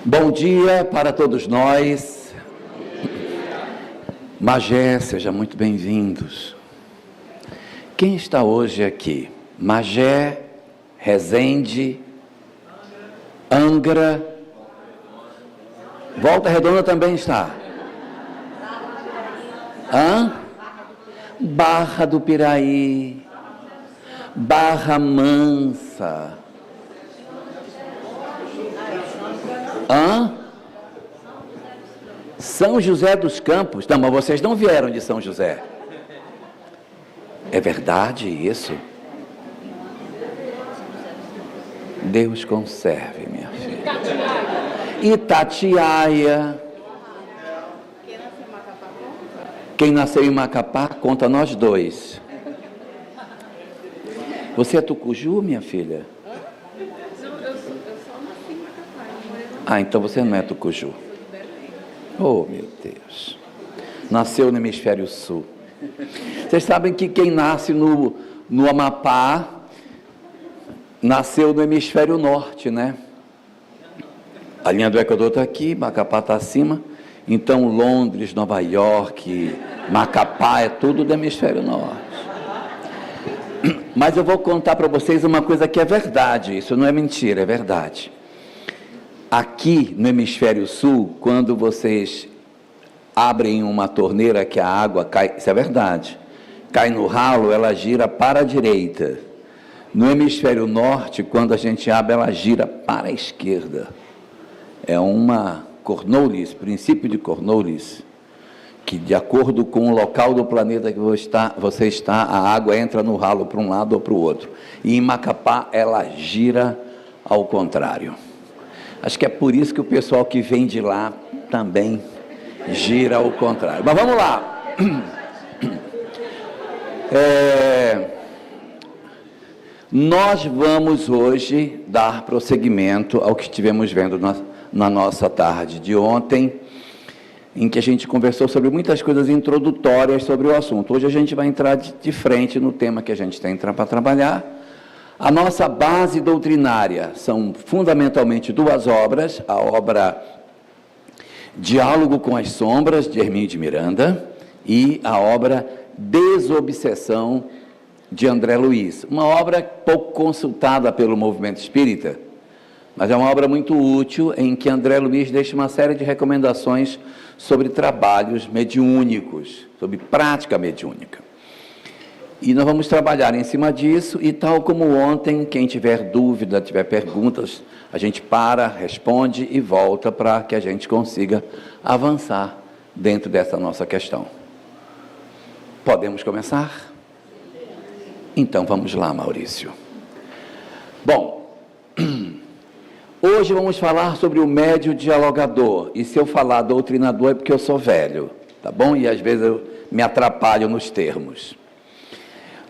Bom dia para todos nós. Magé, seja muito bem-vindos. Quem está hoje aqui? Magé, Resende, Angra, Volta Redonda também está. Barra do Piraí, Barra Mansa. São José dos Campos. Não, mas vocês não vieram de São José. É verdade isso? Deus conserve, minha filha. Itatiaia. Quem nasceu em Macapá, conta nós dois. Você é tucuju, minha filha? Então você não é tucuju. Oh, meu Deus. Nasceu no hemisfério sul. Vocês sabem que quem nasce no Amapá, nasceu no hemisfério norte, né? A linha do Equador está aqui, Macapá está acima. Então Londres, Nova York, Macapá, é tudo do hemisfério norte. Mas eu vou contar para vocês uma coisa que é verdade. Isso não é mentira, é verdade. Aqui no hemisfério sul, quando vocês abrem uma torneira que a água cai, isso é verdade, cai no ralo, ela gira para a direita. No hemisfério norte, quando a gente abre, ela gira para a esquerda. É uma Cornoulis, princípio de Cornoulis, que de acordo com o local do planeta que você está, a água entra no ralo para um lado ou para o outro. E em Macapá, ela gira ao contrário. Acho que é por isso que o pessoal que vem de lá também gira ao contrário. Mas vamos lá. Nós vamos hoje dar prosseguimento ao que estivemos vendo na nossa tarde de ontem, em que a gente conversou sobre muitas coisas introdutórias sobre o assunto. Hoje a gente vai entrar de frente no tema que a gente tem para trabalhar. A nossa base doutrinária são fundamentalmente duas obras, a obra Diálogo com as Sombras, de Hermínio de Miranda, e a obra Desobsessão, de André Luiz. Uma obra pouco consultada pelo movimento espírita, mas é uma obra muito útil, em que André Luiz deixa uma série de recomendações sobre trabalhos mediúnicos, sobre prática mediúnica. E nós vamos trabalhar em cima disso, e tal como ontem, quem tiver dúvida, tiver perguntas, a gente para, responde e volta para que a gente consiga avançar dentro dessa nossa questão. Podemos começar? Então vamos lá, Maurício. Bom, hoje vamos falar sobre o médio dialogador, e se eu falar doutrinador é porque eu sou velho, tá bom? E às vezes eu me atrapalho nos termos.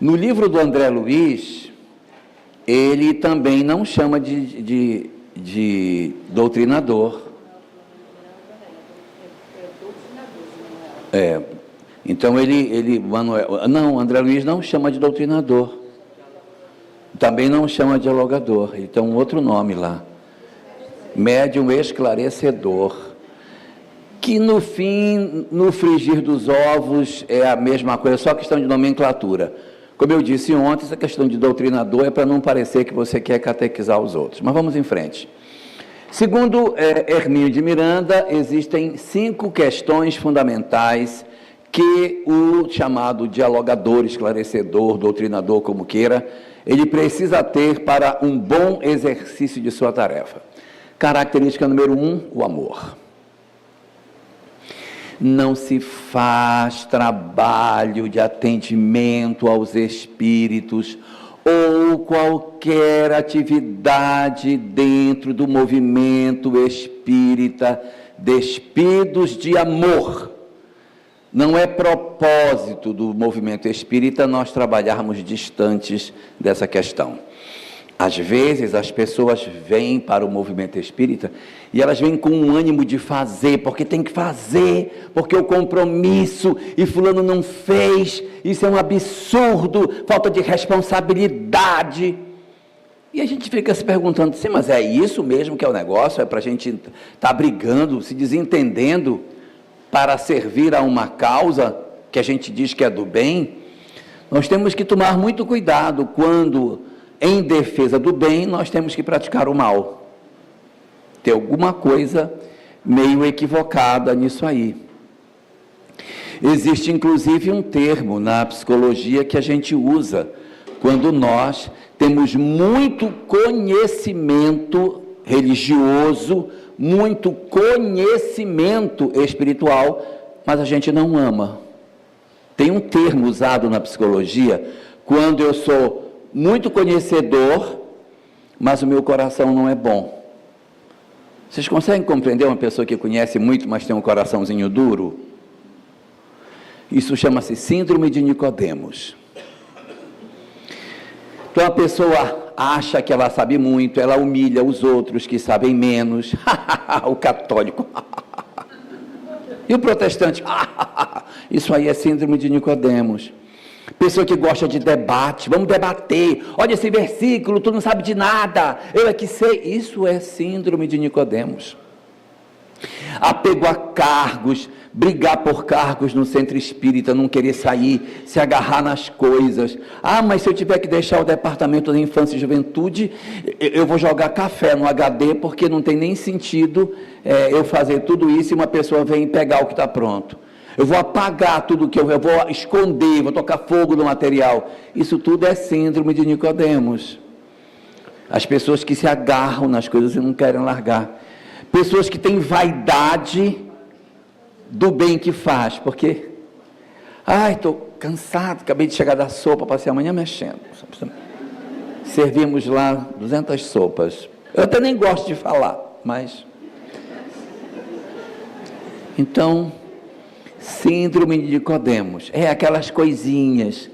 No livro do André Luiz, ele também não chama de doutrinador. Então André Luiz não chama de doutrinador. Também não chama de dialogador. Ele tem um outro nome lá. Médium esclarecedor. Que no fim, no frigir dos ovos, é a mesma coisa, só questão de nomenclatura. Como eu disse ontem, essa questão de doutrinador é para não parecer que você quer catequizar os outros. Mas vamos em frente. Segundo Hermínio de Miranda, existem 5 questões fundamentais que o chamado dialogador, esclarecedor, doutrinador, como queira, ele precisa ter para um bom exercício de sua tarefa. Característica número 1, o amor. Não se faz trabalho de atendimento aos espíritos ou qualquer atividade dentro do movimento espírita despidos de amor. Não é propósito do movimento espírita nós trabalharmos distantes dessa questão. Às vezes as pessoas vêm para o movimento espírita e elas vêm com um ânimo de fazer, porque tem que fazer, porque o compromisso, e fulano não fez, isso é um absurdo, falta de responsabilidade. E a gente fica se perguntando, sim, mas é isso mesmo que é o negócio? É para a gente estar brigando, se desentendendo para servir a uma causa que a gente diz que é do bem? Nós temos que tomar muito cuidado quando, em defesa do bem, nós temos que praticar o mal. Tem alguma coisa meio equivocada nisso aí. Existe, inclusive, um termo na psicologia que a gente usa quando nós temos muito conhecimento religioso, muito conhecimento espiritual, mas a gente não ama. Tem um termo usado na psicologia, quando eu sou muito conhecedor, mas o meu coração não é bom. Vocês conseguem compreender uma pessoa que conhece muito, mas tem um coraçãozinho duro? Isso chama-se síndrome de Nicodemos. Então a pessoa acha que ela sabe muito, ela humilha os outros que sabem menos. O católico. E o protestante. Isso aí é síndrome de Nicodemos. Pessoa que gosta de debate, vamos debater. Olha esse versículo, tu não sabe de nada, eu é que sei. Isso é síndrome de Nicodemos. Apego a cargos, brigar por cargos no centro espírita, não querer sair, se agarrar nas coisas. Mas se eu tiver que deixar o departamento da infância e juventude, eu vou jogar café no HD, porque não tem nem sentido eu fazer tudo isso e uma pessoa vem pegar o que está pronto. Eu vou apagar tudo que eu vou esconder, vou tocar fogo no material. Isso tudo é síndrome de Nicodemos. As pessoas que se agarram nas coisas e não querem largar. Pessoas que têm vaidade do bem que faz, porque estou cansado, acabei de chegar da sopa, passei amanhã mexendo. Servimos lá 200 sopas. Eu até nem gosto de falar, mas... Então, síndrome de Nicodemos, aquelas coisinhas,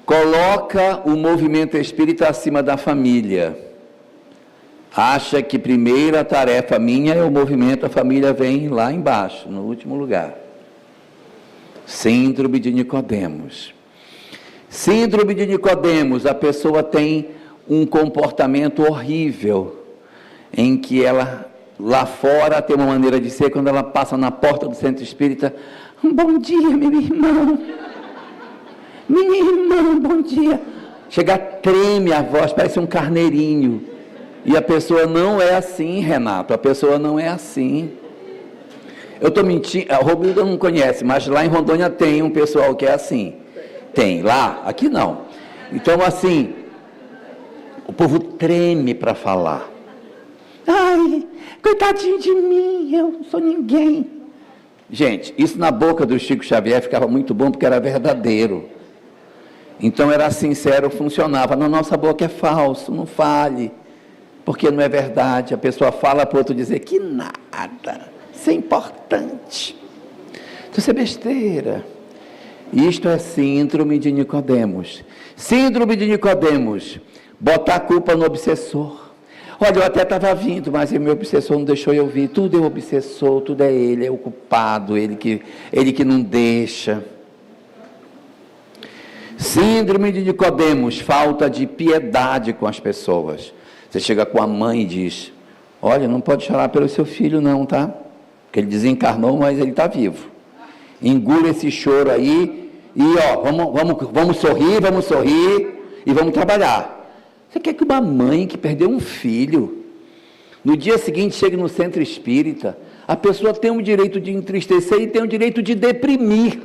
coloca o movimento espírita acima da família, acha que primeira tarefa minha é o movimento, a família vem lá embaixo, no último lugar. Síndrome de Nicodemos. Síndrome de Nicodemos, a pessoa tem um comportamento horrível, em que ela... Lá fora tem uma maneira de ser, quando ela passa na porta do centro espírita, bom dia, meu irmão, minha irmã, bom dia. Chega, treme a voz, parece um carneirinho. E a pessoa não é assim, Renato, a pessoa não é assim. Eu estou mentindo, a Romilda não conhece, mas lá em Rondônia tem um pessoal que é assim. Tem, lá, aqui não. Então, assim, o povo treme para falar. Coitadinho de mim, eu não sou ninguém. Gente, isso na boca do Chico Xavier ficava muito bom, porque era verdadeiro. Então era sincero, funcionava. Na nossa boca é falso, não fale, porque não é verdade. A pessoa fala para o outro dizer que nada, isso é importante. Então isso é besteira. Isto é síndrome de Nicodemos. Síndrome de Nicodemos, botar a culpa no obsessor. Olha, eu até estava vindo, mas o meu obsessor não deixou eu vir. Tudo é o obsessor, tudo é ele, é o culpado, ele que não deixa. Síndrome de Nicodemos, falta de piedade com as pessoas. Você chega com a mãe e diz, olha, não pode chorar pelo seu filho não, tá? Porque ele desencarnou, mas ele está vivo. Engula esse choro aí e vamos sorrir e vamos trabalhar. Você quer que uma mãe que perdeu um filho, no dia seguinte chegue no centro espírita, a pessoa tem o direito de entristecer e tem o direito de deprimir.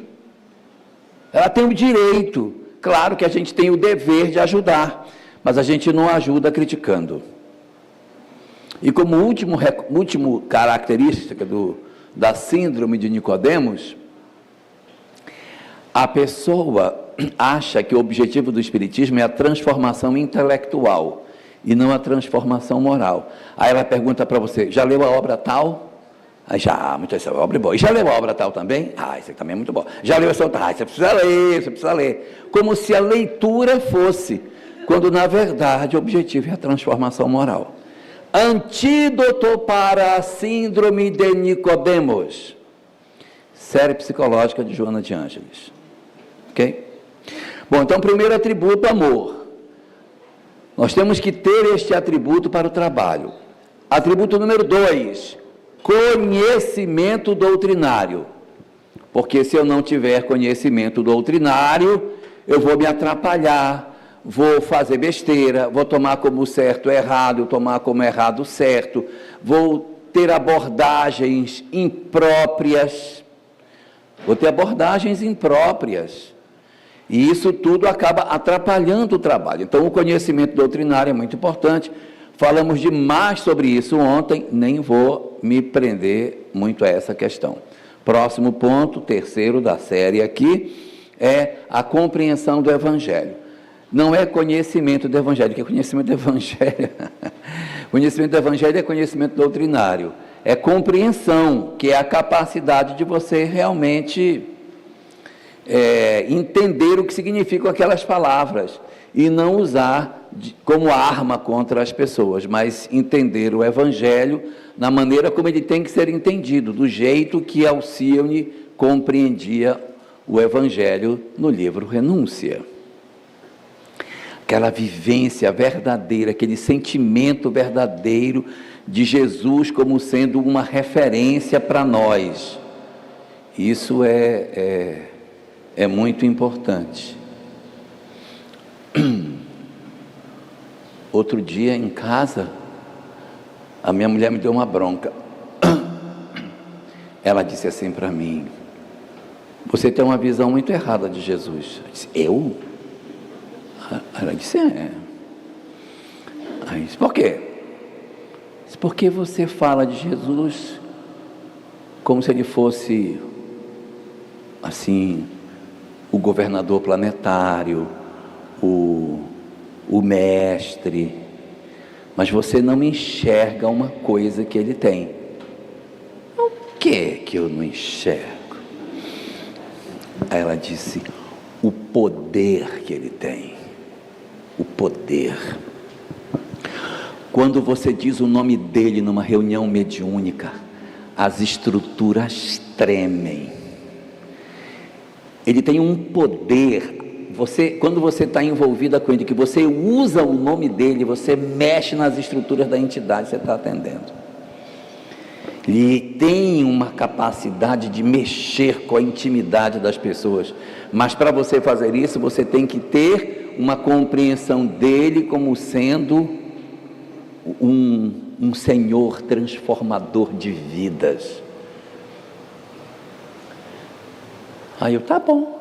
Ela tem o direito, claro que a gente tem o dever de ajudar, mas a gente não ajuda criticando. E como último característica da síndrome de Nicodemos, a pessoa acha que o objetivo do espiritismo é a transformação intelectual e não a transformação moral. Aí ela pergunta para você, já leu a obra tal? Já, muito essa obra é boa. E já leu a obra tal também? Isso aqui também é muito bom. Já leu essa outra? Você precisa ler. Como se a leitura fosse, quando na verdade o objetivo é a transformação moral. Antídoto para a síndrome de Nicodemos. Série psicológica de Joana de Ângeles. Ok? Bom, então, primeiro atributo, amor. Nós temos que ter este atributo para o trabalho. Atributo número 2, conhecimento doutrinário. Porque se eu não tiver conhecimento doutrinário, eu vou me atrapalhar, vou fazer besteira, vou tomar como certo errado, tomar como errado certo, vou ter abordagens impróprias, e isso tudo acaba atrapalhando o trabalho. Então, o conhecimento doutrinário é muito importante. Falamos demais sobre isso ontem, nem vou me prender muito a essa questão. Próximo ponto, terceiro da série aqui, é a compreensão do Evangelho. Não é conhecimento do Evangelho, que é conhecimento do Evangelho. Conhecimento do Evangelho é conhecimento doutrinário. É compreensão, que é a capacidade de você realmente entender o que significam aquelas palavras e não usar como arma contra as pessoas, mas entender o Evangelho na maneira como ele tem que ser entendido, do jeito que Alcione compreendia o Evangelho no livro Renúncia. Aquela vivência verdadeira, aquele sentimento verdadeiro de Jesus como sendo uma referência para nós. Isso é muito importante. Outro dia em casa, a minha mulher me deu uma bronca. Ela disse assim para mim: você tem uma visão muito errada de Jesus. Eu disse: eu? Ela disse: é. Aí eu disse: por quê? Disse: porque você fala de Jesus como se ele fosse assim, o governador planetário, o mestre, mas você não enxerga uma coisa que ele tem. O que eu não enxergo? Aí ela disse: o poder que ele tem. O poder. Quando você diz o nome dele numa reunião mediúnica, as estruturas tremem. Ele tem um poder. Quando você está envolvida com ele, que você usa o nome dele, você mexe nas estruturas da entidade que você está atendendo. Ele tem uma capacidade de mexer com a intimidade das pessoas, mas para você fazer isso, você tem que ter uma compreensão dele como sendo um Senhor transformador de vidas. Aí eu: tá bom.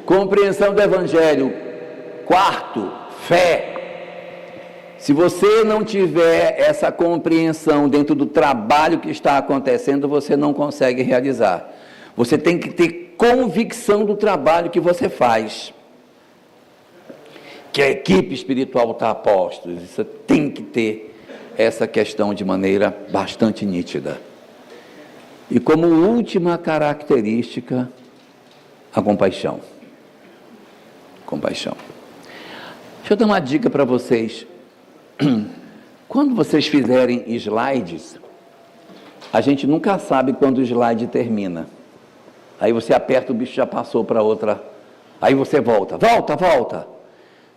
Compreensão do Evangelho. Quarto, fé. Se você não tiver essa compreensão dentro do trabalho que está acontecendo, você não consegue realizar. Você tem que ter convicção do trabalho que você faz, que a equipe espiritual está a postos. Você tem que ter essa questão de maneira bastante nítida. E como última característica, a compaixão. Compaixão. Deixa eu dar uma dica para vocês. Quando vocês fizerem slides, a gente nunca sabe quando o slide termina. Aí você aperta, o bicho já passou para outra. Aí você volta.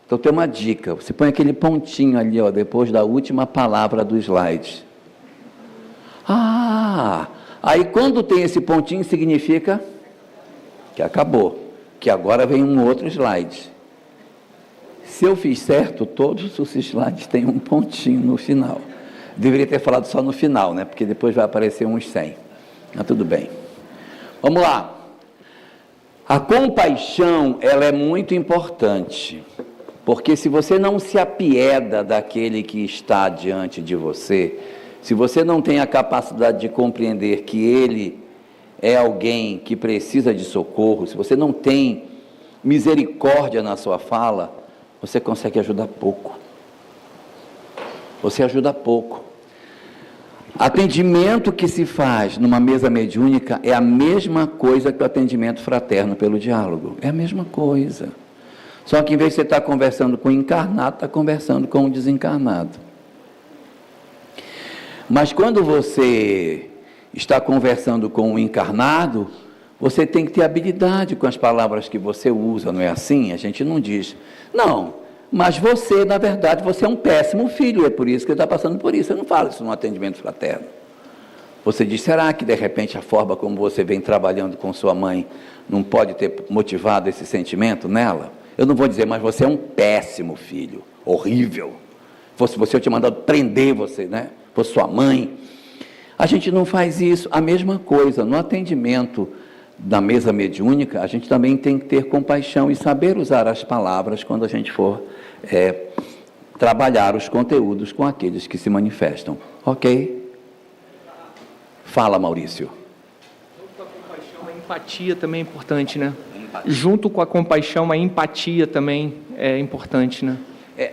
Então tem uma dica. Você põe aquele pontinho ali, ó, depois da última palavra do slide. Aí quando tem esse pontinho, significa que acabou, que agora vem um outro slide. Se eu fiz certo, todos os slides têm um pontinho no final. Deveria ter falado só no final, né? Porque depois vai aparecer uns 100. Mas tudo bem. Vamos lá. A compaixão, ela é muito importante, porque se você não se apieda daquele que está diante de você, se você não tem a capacidade de compreender que ele é alguém que precisa de socorro, se você não tem misericórdia na sua fala, você consegue ajudar pouco. Você ajuda pouco. Atendimento que se faz numa mesa mediúnica é a mesma coisa que o atendimento fraterno pelo diálogo. É a mesma coisa. Só que em vez de você estar conversando com o encarnado, está conversando com o desencarnado. Mas quando você está conversando com o encarnado, Você tem que ter habilidade com as palavras que você usa, não é assim? A gente não diz, não, mas você, na verdade, você é um péssimo filho, é por isso que ele está passando por isso. Você não fala isso no atendimento fraterno. Você diz, será que de repente a forma como você vem trabalhando com sua mãe não pode ter motivado esse sentimento nela? Eu não vou dizer, mas você é um péssimo filho, horrível. Fosse você, eu tinha mandado prender você, né? Fosse sua mãe. A gente não faz isso. A mesma coisa, no atendimento da mesa mediúnica, a gente também tem que ter compaixão e saber usar as palavras quando a gente for trabalhar os conteúdos com aqueles que se manifestam. Ok? Fala, Maurício. Junto com a compaixão, a empatia também é importante, né? Junto com a compaixão, a empatia também é importante, né?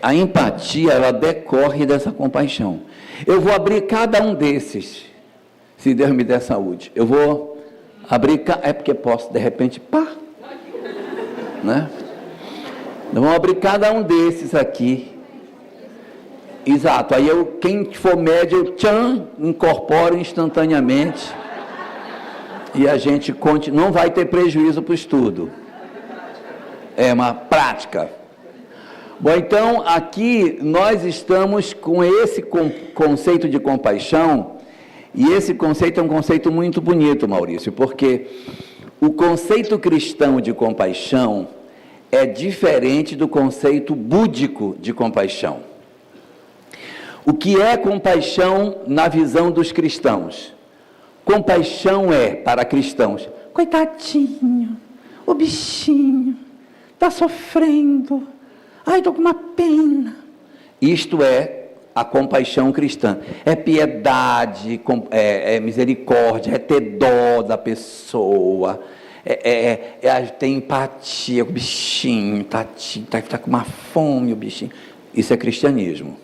A empatia, ela decorre dessa compaixão. Eu vou abrir cada um desses, se Deus me der saúde. Eu vou abrir, é porque posso, de repente, pá, né? Então, vamos abrir cada um desses aqui. Exato, aí quem for médio, eu incorporo instantaneamente e a gente não vai ter prejuízo para o estudo. É uma prática. Bom, então, aqui nós estamos com esse conceito de compaixão, e esse conceito é um conceito muito bonito, Maurício, porque o conceito cristão de compaixão é diferente do conceito búdico de compaixão. O que é compaixão na visão dos cristãos? Compaixão é, para cristãos, coitadinho, o bichinho, está sofrendo, ai, estou com uma pena. Isto é a compaixão cristã. É piedade, é misericórdia, é ter dó da pessoa, ter empatia, o bichinho, está com uma fome, o bichinho. Isso é cristianismo.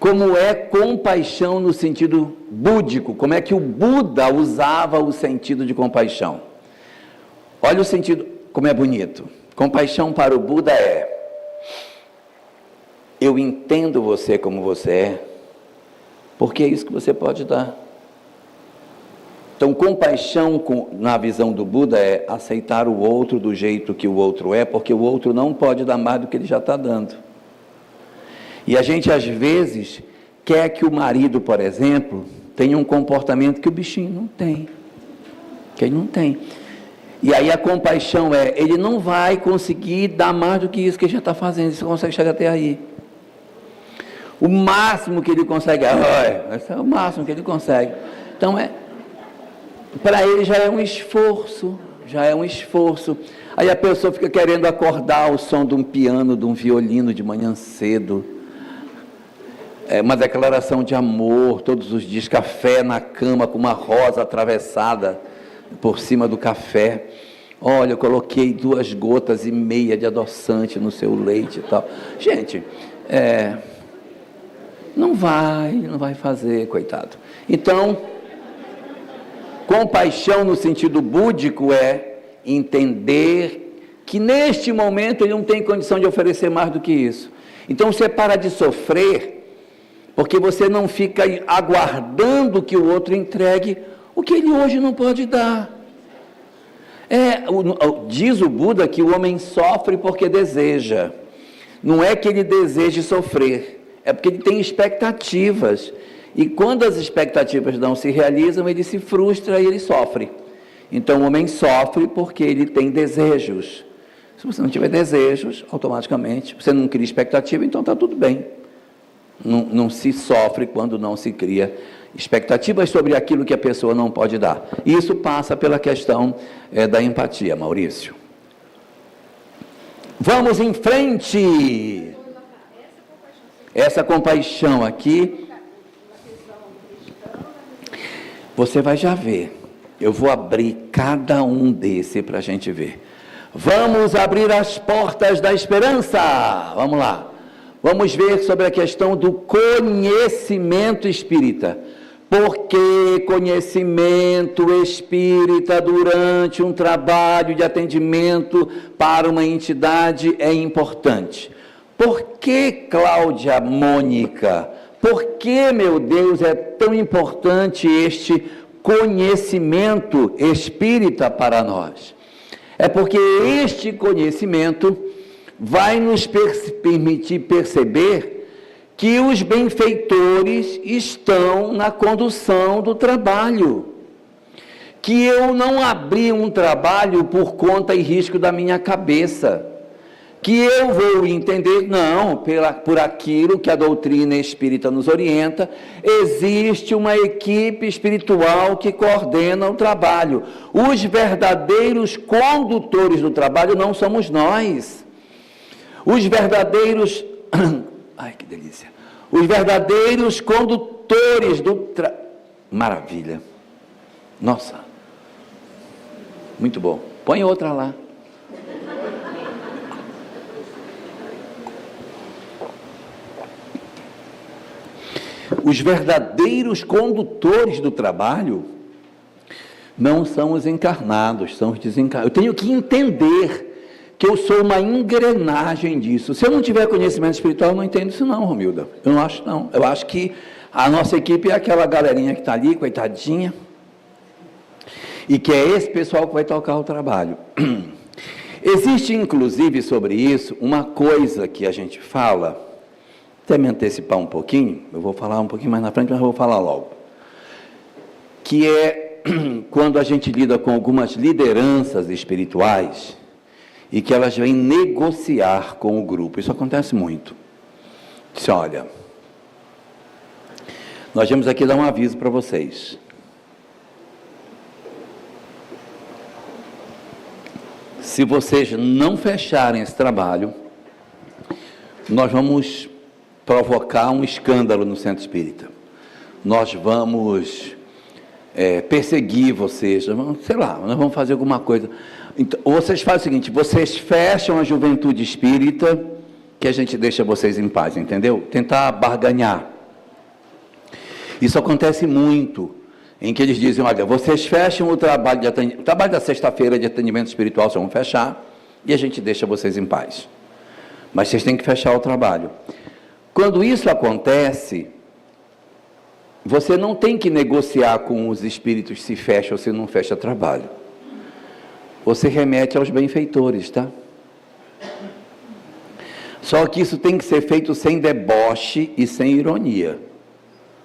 Como é compaixão no sentido búdico? Como é que o Buda usava o sentido de compaixão? Olha o sentido, como é bonito. Compaixão para o Buda é: eu entendo você como você é, porque é isso que você pode dar. Então, compaixão na visão do Buda é aceitar o outro do jeito que o outro é, porque o outro não pode dar mais do que ele já está dando. E a gente, às vezes, quer que o marido, por exemplo, tenha um comportamento que o bichinho não tem. Que ele não tem. E aí a compaixão é, ele não vai conseguir dar mais do que isso que ele já está fazendo, ele só consegue chegar até aí. O máximo que ele consegue, esse é o máximo que ele consegue. Então, para ele já é um esforço, Aí a pessoa fica querendo acordar ao som de um piano, de um violino de manhã cedo. É uma declaração de amor, todos os dias, café na cama com uma rosa atravessada por cima do café. Olha, eu coloquei 2,5 gotas de adoçante no seu leite e tal. Gente, não vai fazer, coitado. Então, compaixão no sentido búdico é entender que neste momento ele não tem condição de oferecer mais do que isso. Então você para de sofrer, porque você não fica aguardando que o outro entregue o que ele hoje não pode dar. Diz o Buda que o homem sofre porque deseja. Não é que ele deseje sofrer, é porque ele tem expectativas. E quando as expectativas não se realizam, ele se frustra e ele sofre. Então o homem sofre porque ele tem desejos. Se você não tiver desejos, automaticamente, você não cria expectativa, então está tudo bem. Não se sofre quando não se cria expectativas sobre aquilo que a pessoa não pode dar. Isso passa pela questão da empatia, Maurício. Vamos em frente. Essa compaixão aqui, você vai já ver. Eu vou abrir cada um desse para a gente ver. Vamos abrir as portas da esperança. Vamos lá. Vamos ver sobre a questão do conhecimento espírita. Por que conhecimento espírita durante um trabalho de atendimento para uma entidade é importante? Por que, Cláudia Mônica? Por que, meu Deus, é tão importante este conhecimento espírita para nós. É porque este conhecimento vai nos permitir perceber que os benfeitores estão na condução do trabalho. Que eu não abri um trabalho por conta e risco da minha cabeça. Que eu vou entender, não, por aquilo que a doutrina espírita nos orienta, existe uma equipe espiritual que coordena o trabalho. Os verdadeiros condutores do trabalho não somos nós. Os verdadeiros... Ai, que delícia! Os verdadeiros condutores do Maravilha! Nossa! Muito bom. Põe outra lá. Os verdadeiros condutores do trabalho não são os encarnados, são os desencarnados. Eu tenho que entender que eu sou uma engrenagem disso. Se eu não tiver conhecimento espiritual, eu não entendo isso não, Romilda. Eu não acho não. Eu acho que a nossa equipe é aquela galerinha que está ali, coitadinha, e que é esse pessoal que vai tocar o trabalho. Existe, inclusive, sobre isso, uma coisa que a gente fala... Até me antecipar um pouquinho, eu vou falar um pouquinho mais na frente, mas eu vou falar logo. Que é quando a gente lida com algumas lideranças espirituais e que elas vêm negociar com o grupo. Isso acontece muito. Diz, olha, nós vamos aqui dar um aviso para vocês. Se vocês não fecharem esse trabalho, nós vamos provocar um escândalo no centro espírita. Nós vamos perseguir vocês, sei lá, nós vamos fazer alguma coisa. Então, vocês fazem o seguinte, vocês fecham a juventude espírita, que a gente deixa vocês em paz, entendeu? Tentar barganhar. Isso acontece muito, em que eles dizem, olha, vocês fecham o trabalho de atendimento, o trabalho da sexta-feira de atendimento espiritual, vocês vão fechar, e a gente deixa vocês em paz. Mas vocês têm que fechar o trabalho. Quando isso acontece, você não tem que negociar com os espíritos se fecha ou se não fecha trabalho. Você remete aos benfeitores, tá? Só que isso tem que ser feito sem deboche e sem ironia,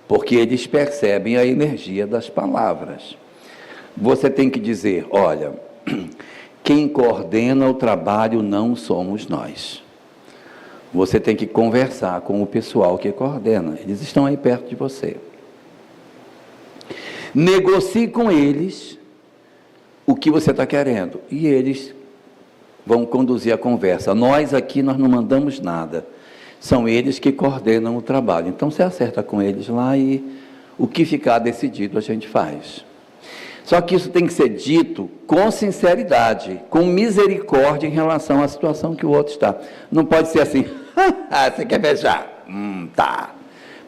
porque eles percebem a energia das palavras. Você tem que dizer, olha, quem coordena o trabalho não somos nós. Você tem que conversar com o pessoal que coordena. Eles estão aí perto de você. Negocie com eles o que você está querendo. E eles vão conduzir a conversa. Nós aqui, nós não mandamos nada. São eles que coordenam o trabalho. Então, você acerta com eles lá e o que ficar decidido a gente faz. Só que isso tem que ser dito com sinceridade, com misericórdia em relação à situação que o outro está. Não pode ser assim, você quer fechar? Tá.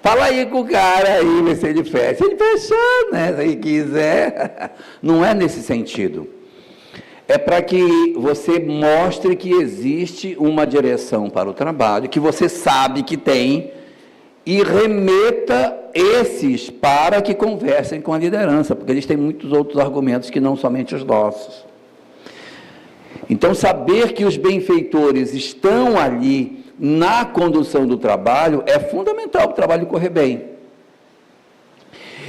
Fala aí com o cara aí, vê se ele fecha. Se ele fechar, né? Se ele quiser. Não é nesse sentido. É para que você mostre que existe uma direção para o trabalho, que você sabe que tem, e remeta esses para que conversem com a liderança, porque eles têm muitos outros argumentos que não somente os nossos. Então, saber que os benfeitores estão ali na condução do trabalho é fundamental para o trabalho correr bem.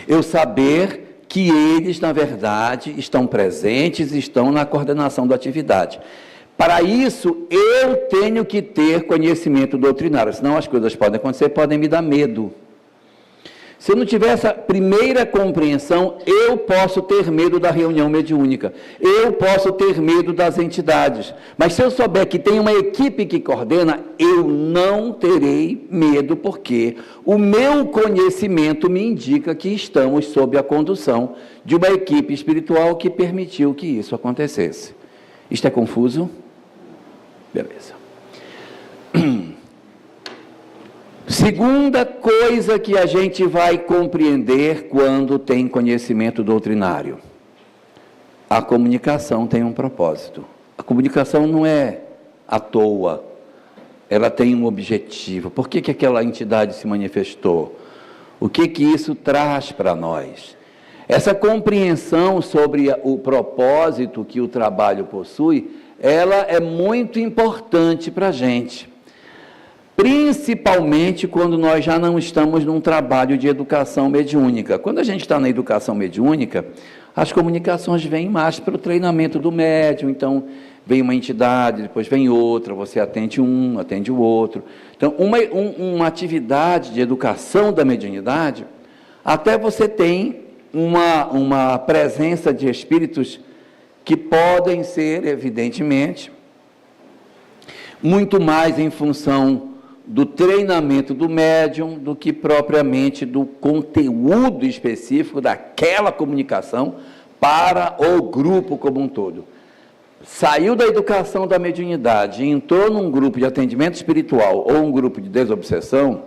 Eu saber que eles, na verdade, estão presentes, estão na coordenação da atividade. Para isso, eu tenho que ter conhecimento doutrinário, senão as coisas podem acontecer, podem me dar medo. Se eu não tiver essa primeira compreensão, eu posso ter medo da reunião mediúnica, eu posso ter medo das entidades, mas se eu souber que tem uma equipe que coordena, eu não terei medo, porque o meu conhecimento me indica que estamos sob a condução de uma equipe espiritual que permitiu que isso acontecesse. Isto é confuso? Beleza. Segunda coisa que a gente vai compreender quando tem conhecimento doutrinário. A comunicação tem um propósito. A comunicação não é à toa. Ela tem um objetivo. Por que aquela entidade se manifestou? O que isso traz para nós? Essa compreensão sobre o propósito que o trabalho possui, ela é muito importante para a gente. Principalmente quando nós já não estamos num trabalho de educação mediúnica. Quando a gente está na educação mediúnica, as comunicações vêm mais para o treinamento do médium. Então, vem uma entidade, depois vem outra, você atende um, atende o outro. Então, uma atividade de educação da mediunidade, até você tem uma presença de espíritos que podem ser, evidentemente, muito mais em função do treinamento do médium do que propriamente do conteúdo específico daquela comunicação para o grupo como um todo. Saiu da educação da mediunidade e entrou num grupo de atendimento espiritual ou um grupo de desobsessão,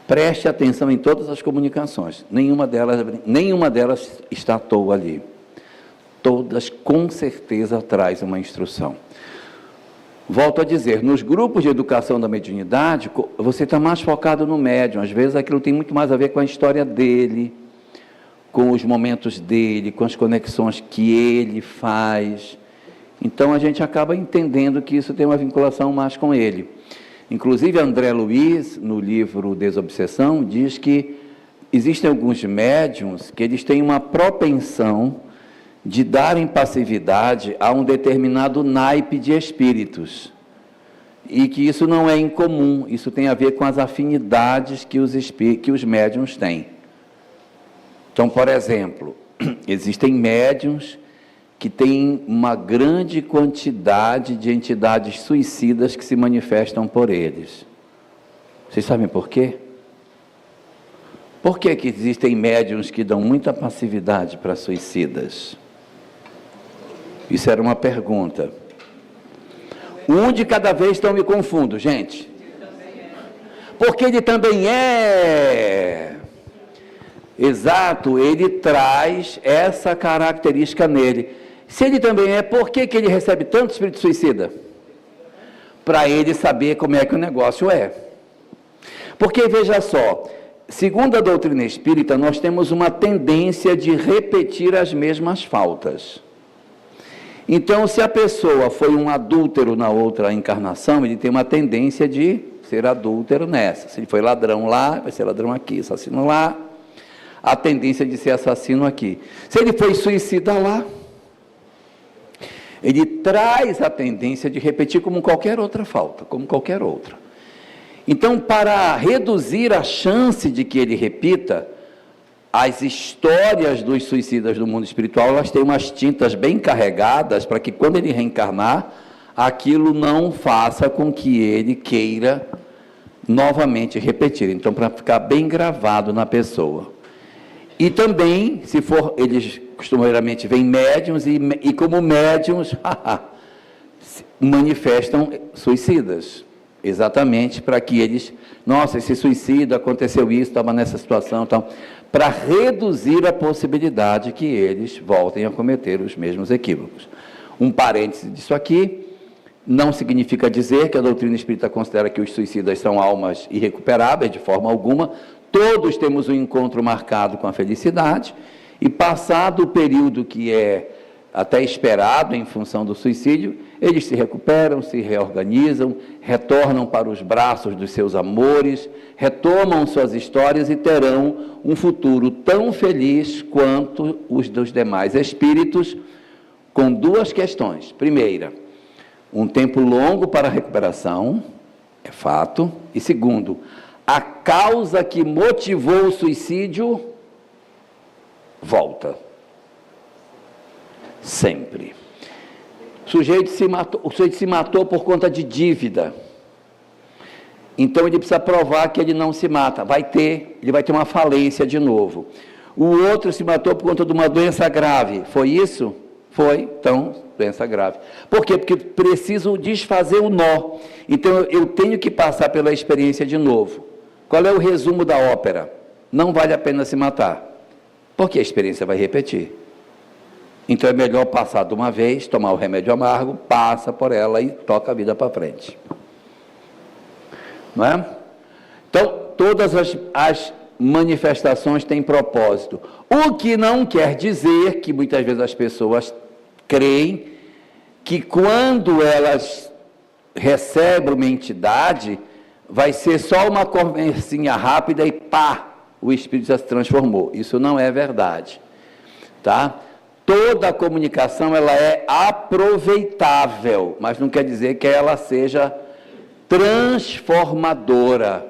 preste atenção em todas as comunicações. Nenhuma delas está à toa ali. Todas com certeza traz uma instrução. Volto a dizer, nos grupos de educação da mediunidade, você está mais focado no médium. Às vezes aquilo tem muito mais a ver com a história dele, com os momentos dele, com as conexões que ele faz. Então a gente acaba entendendo que isso tem uma vinculação mais com ele. Inclusive André Luiz, no livro Desobsessão, diz que existem alguns médiums que eles têm uma propensão de darem passividade a um determinado naipe de espíritos, e que isso não é incomum, isso tem a ver com as afinidades que os médiuns têm. Então, por exemplo, existem médiuns que têm uma grande quantidade de entidades suicidas que se manifestam por eles. Vocês sabem por quê? Por que existem médiuns que dão muita passividade para suicidas? Isso era uma pergunta. Um de cada vez, então me confundo, gente. Porque ele também é. Exato, ele traz essa característica nele. Se ele também é, por que ele recebe tanto espírito suicida? Para ele saber como é que o negócio é. Porque, veja só, segundo a doutrina espírita, nós temos uma tendência de repetir as mesmas faltas. Então, se a pessoa foi um adúltero na outra encarnação, ele tem uma tendência de ser adúltero nessa. Se ele foi ladrão lá, vai ser ladrão aqui, assassino lá, a tendência de ser assassino aqui. Se ele foi suicida lá, ele traz a tendência de repetir como qualquer outra falta, como qualquer outra. Então, para reduzir a chance de que ele repita, as histórias dos suicidas do mundo espiritual, elas têm umas tintas bem carregadas para que quando ele reencarnar, aquilo não faça com que ele queira novamente repetir. Então, para ficar bem gravado na pessoa. E também, se for, eles costumeiramente vêm médiums e como médiums, manifestam suicidas. Exatamente para que eles, nossa, esse suicídio, aconteceu isso, estava nessa situação, então, para reduzir a possibilidade que eles voltem a cometer os mesmos equívocos. Um parêntese disso aqui, não significa dizer que a doutrina espírita considera que os suicidas são almas irrecuperáveis, de forma alguma. Todos temos um encontro marcado com a felicidade, e passado o período que é até esperado em função do suicídio, eles se recuperam, se reorganizam, retornam para os braços dos seus amores, retomam suas histórias e terão um futuro tão feliz quanto os dos demais espíritos, com duas questões. Primeira, um tempo longo para a recuperação, é fato. E segundo, a causa que motivou o suicídio volta. Sempre. O sujeito se matou por conta de dívida. Então ele precisa provar que ele não se mata. Ele vai ter uma falência de novo. O outro se matou por conta de uma doença grave. Foi isso? Foi, então, doença grave. Por quê? Porque preciso desfazer o nó. Então eu tenho que passar pela experiência de novo. Qual é o resumo da ópera? Não vale a pena se matar, porque a experiência vai repetir. Então é melhor passar de uma vez, tomar o remédio amargo, passa por ela e toca a vida para frente. Não é? Então, todas as manifestações têm propósito. O que não quer dizer que muitas vezes as pessoas creem que quando elas recebem uma entidade, vai ser só uma conversinha rápida e pá, o espírito já se transformou. Isso não é verdade, tá? Toda a comunicação, ela é aproveitável, mas não quer dizer que ela seja transformadora.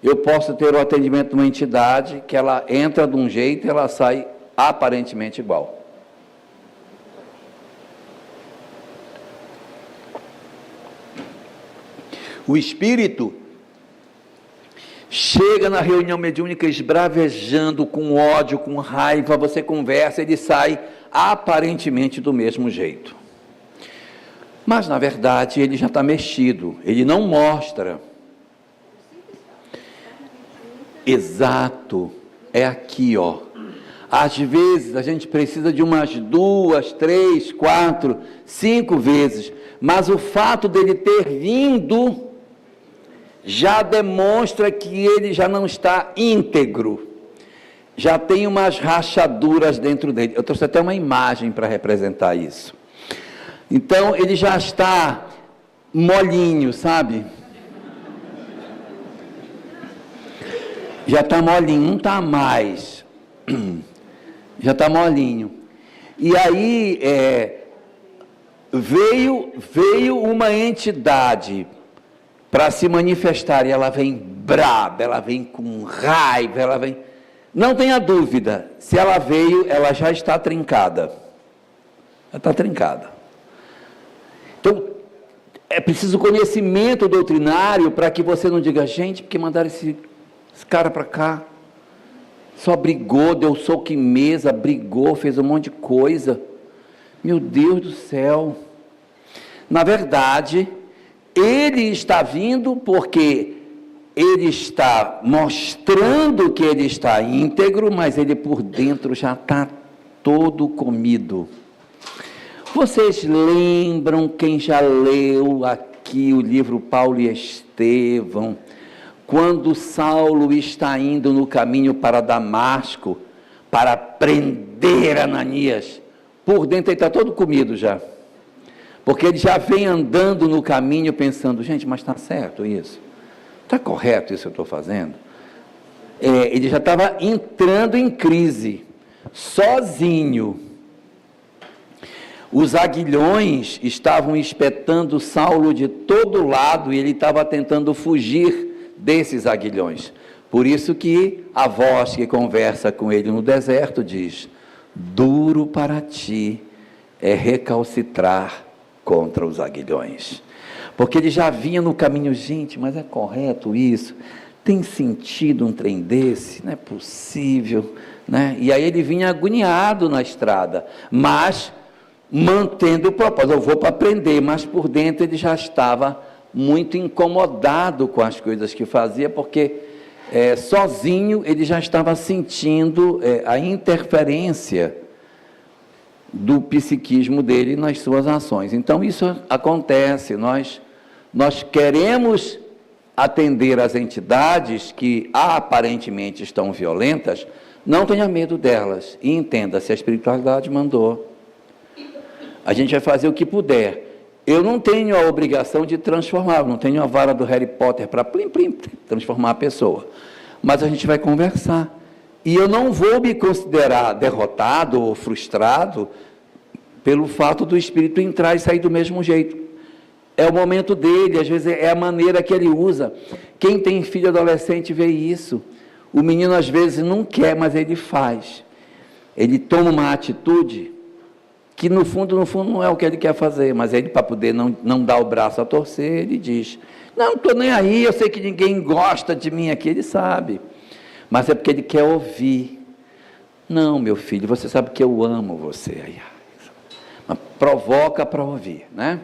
Eu posso ter o atendimento de uma entidade que ela entra de um jeito e ela sai aparentemente igual. O espírito chega na reunião mediúnica esbravejando, com ódio, com raiva, você conversa, ele sai aparentemente do mesmo jeito. Mas, na verdade, ele já está mexido, ele não mostra. Exato, é aqui, ó. Às vezes, a gente precisa de umas 2, 3, 4, 5 vezes, mas o fato dele ter vindo já demonstra que ele já não está íntegro, já tem umas rachaduras dentro dele. Eu trouxe até uma imagem para representar isso. Então, ele já está molinho, sabe? Já está molinho, não está mais. Já está molinho. E aí, veio uma entidade para se manifestar, e ela vem braba, ela vem com raiva, ela vem... Não tenha dúvida, se ela veio, ela já está trincada. Ela está trincada. Então, é preciso conhecimento doutrinário para que você não diga, gente, porque mandaram esse cara para cá, só brigou, deu soco em mesa, brigou, fez um monte de coisa. Meu Deus do céu. Na verdade, ele está vindo porque ele está mostrando que ele está íntegro, mas ele por dentro já está todo comido. Vocês lembram, quem já leu aqui o livro Paulo e Estevão, quando Saulo está indo no caminho para Damasco, para prender Ananias, por dentro ele está todo comido já. Porque ele já vem andando no caminho pensando, gente, mas está certo isso? Está correto isso que eu estou fazendo? Ele já estava entrando em crise, sozinho. Os aguilhões estavam espetando Saulo de todo lado e ele estava tentando fugir desses aguilhões. Por isso que a voz que conversa com ele no deserto diz, duro para ti é recalcitrar contra os aguilhões, porque ele já vinha no caminho, gente, mas é correto isso? Tem sentido um trem desse? Não é possível, né? E aí ele vinha agoniado na estrada, mas mantendo o propósito, eu vou para aprender, mas por dentro ele já estava muito incomodado com as coisas que fazia, porque sozinho ele já estava sentindo a interferência do psiquismo dele nas suas ações. Então isso acontece, nós queremos atender as entidades que aparentemente estão violentas, não tenha medo delas, e entenda, se a espiritualidade mandou, a gente vai fazer o que puder. Eu não tenho a obrigação de transformar, eu não tenho a vara do Harry Potter para transformar a pessoa, mas a gente vai conversar. E eu não vou me considerar derrotado ou frustrado pelo fato do espírito entrar e sair do mesmo jeito. É o momento dele, às vezes é a maneira que ele usa. Quem tem filho adolescente vê isso. O menino às vezes não quer, mas ele faz. Ele toma uma atitude que no fundo não é o que ele quer fazer, mas ele, para poder não dar o braço a torcer, ele diz, não estou nem aí, eu sei que ninguém gosta de mim aqui, ele sabe. Mas é porque ele quer ouvir. Não, meu filho, você sabe que eu amo você. Mas provoca para ouvir, né?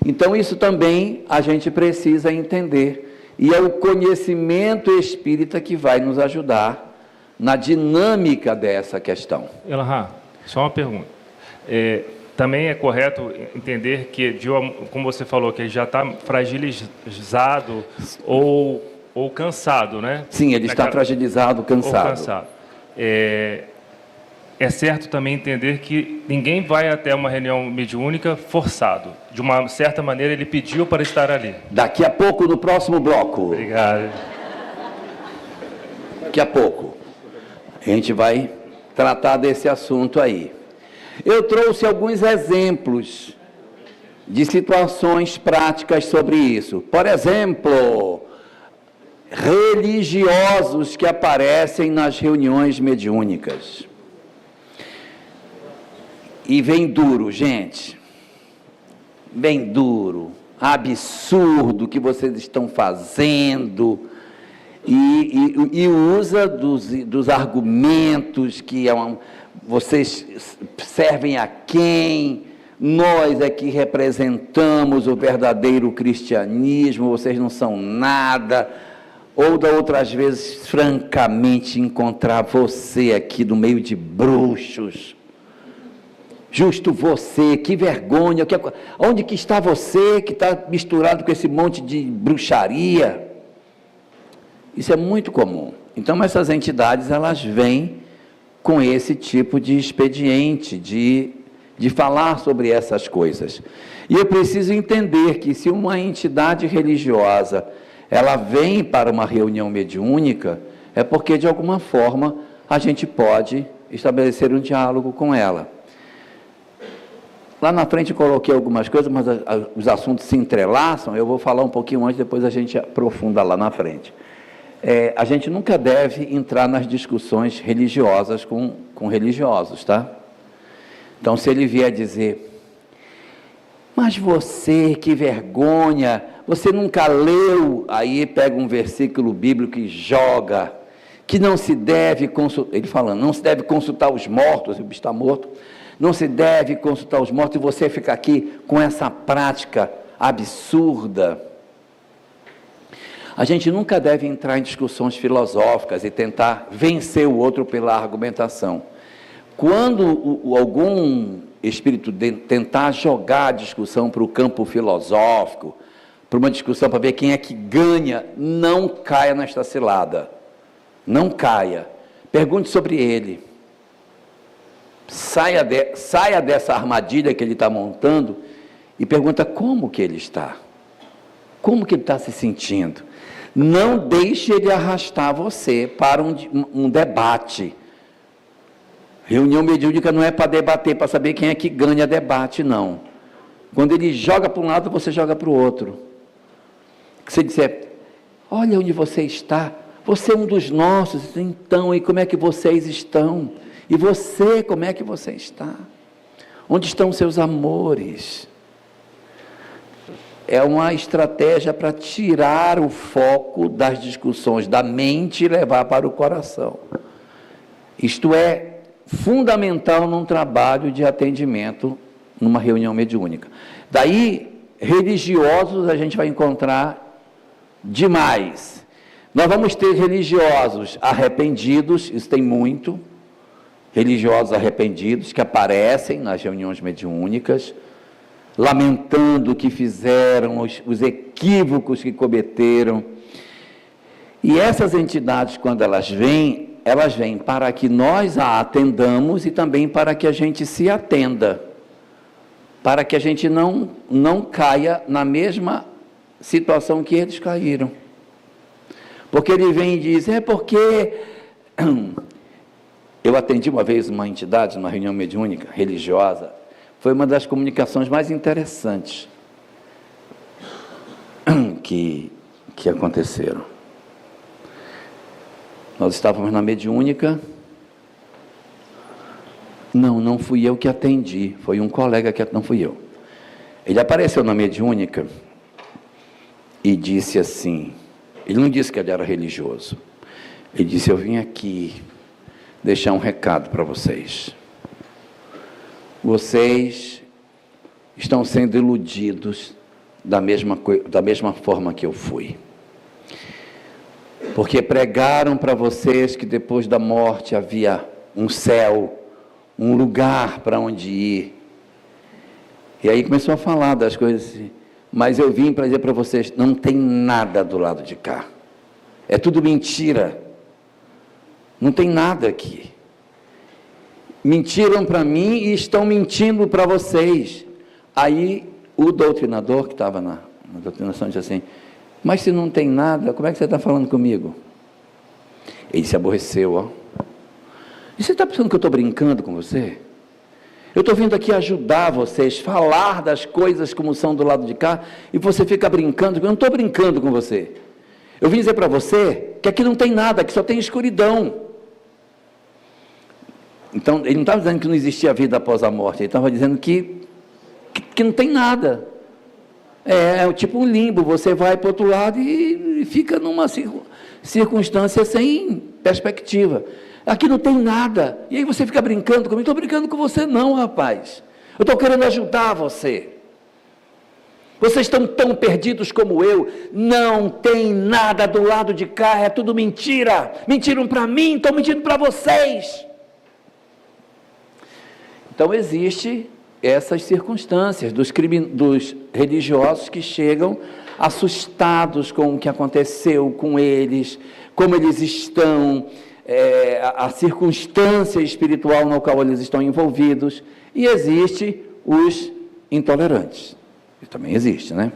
Então, isso também a gente precisa entender. E é o conhecimento espírita que vai nos ajudar na dinâmica dessa questão. Elahá, só uma pergunta. Também é correto entender que, como você falou, que ele já está fragilizado ou ou cansado, né? Sim, ele está fragilizado, cansado. Ou cansado. É certo também entender que ninguém vai até uma reunião mediúnica forçado. De uma certa maneira, ele pediu para estar ali. Daqui a pouco, no próximo bloco. Obrigado. Daqui a pouco, a gente vai tratar desse assunto aí. Eu trouxe alguns exemplos de situações práticas sobre isso. Por exemplo, religiosos que aparecem nas reuniões mediúnicas. E vem duro, gente. Vem duro. Absurdo que vocês estão fazendo. E usa dos argumentos que vocês servem a quem? Nós é que representamos o verdadeiro cristianismo, vocês não são nada. Ou da outras vezes, francamente, encontrar você aqui no meio de bruxos. Justo você, que vergonha, onde que está você que está misturado com esse monte de bruxaria? Isso é muito comum. Então, essas entidades, elas vêm com esse tipo de expediente, de falar sobre essas coisas. E eu preciso entender que se uma entidade religiosa, ela vem para uma reunião mediúnica, é porque, de alguma forma, a gente pode estabelecer um diálogo com ela. Lá na frente eu coloquei algumas coisas, mas os assuntos se entrelaçam, eu vou falar um pouquinho antes, depois a gente aprofunda lá na frente. A gente nunca deve entrar nas discussões religiosas com religiosos, tá? Então, se ele vier dizer, mas você, que vergonha, você nunca leu, aí pega um versículo bíblico e joga, que não se deve consultar, ele falando, não se deve consultar os mortos, o bicho está morto, não se deve consultar os mortos, e você fica aqui com essa prática absurda. A gente nunca deve entrar em discussões filosóficas e tentar vencer o outro pela argumentação. Quando algum espírito tentar jogar a discussão para o campo filosófico, para uma discussão para ver quem é que ganha, não caia nesta cilada. Não caia. Pergunte sobre ele. Saia dessa armadilha que ele está montando e pergunta como que ele está. Como que ele está se sentindo. Não deixe ele arrastar você para um debate. Reunião mediúnica não é para debater, para saber quem é que ganha debate, não. Quando ele joga para um lado, você joga para o outro. Você disser, olha onde você está, você é um dos nossos, então, e como é que vocês estão? E você, como é que você está? Onde estão seus amores? É uma estratégia para tirar o foco das discussões da mente e levar para o coração. Isto é fundamental num trabalho de atendimento, numa reunião mediúnica. Daí, religiosos a gente vai encontrar demais. Nós vamos ter religiosos arrependidos, isso tem muito, religiosos arrependidos que aparecem nas reuniões mediúnicas, lamentando o que fizeram, os equívocos que cometeram. E essas entidades, quando elas vêm para que nós a atendamos e também para que a gente se atenda, para que a gente não caia na mesma situação que eles caíram. Porque ele vem e diz, porque... Eu atendi uma vez uma entidade, numa reunião mediúnica religiosa, foi uma das comunicações mais interessantes que aconteceram. Nós estávamos na mediúnica, não fui eu que atendi, foi um colega que não fui eu. Ele apareceu na mediúnica e disse assim, ele não disse que ele era religioso, ele disse, eu vim aqui deixar um recado para vocês. Vocês estão sendo iludidos da mesma forma que eu fui. Porque pregaram para vocês que depois da morte havia um céu, um lugar para onde ir. E aí começou a falar das coisas assim, mas eu vim para dizer para vocês, não tem nada do lado de cá. É tudo mentira. Não tem nada aqui. Mentiram para mim e estão mentindo para vocês. Aí o doutrinador que estava na doutrinação disse assim: mas se não tem nada, como é que você está falando comigo? Ele se aborreceu, ó. E você está pensando que eu estou brincando com você? Eu estou vindo aqui ajudar vocês, falar das coisas como são do lado de cá, e você fica brincando. Eu não estou brincando com você. Eu vim dizer para você que aqui não tem nada, que só tem escuridão. Então, ele não estava dizendo que não existia vida após a morte, ele estava dizendo que não tem nada. É tipo um limbo, você vai para o outro lado e fica numa circunstância sem perspectiva. Aqui não tem nada. E aí você fica brincando comigo. Estou brincando com você não, rapaz. Eu estou querendo ajudar você. Vocês estão tão perdidos como eu. Não tem nada do lado de cá. É tudo mentira. Mentiram para mim, estão mentindo para vocês. Então existe essas circunstâncias dos religiosos que chegam assustados com o que aconteceu com eles, como eles estão, a circunstância espiritual na qual eles estão envolvidos, e existe os intolerantes, isso também existe, né?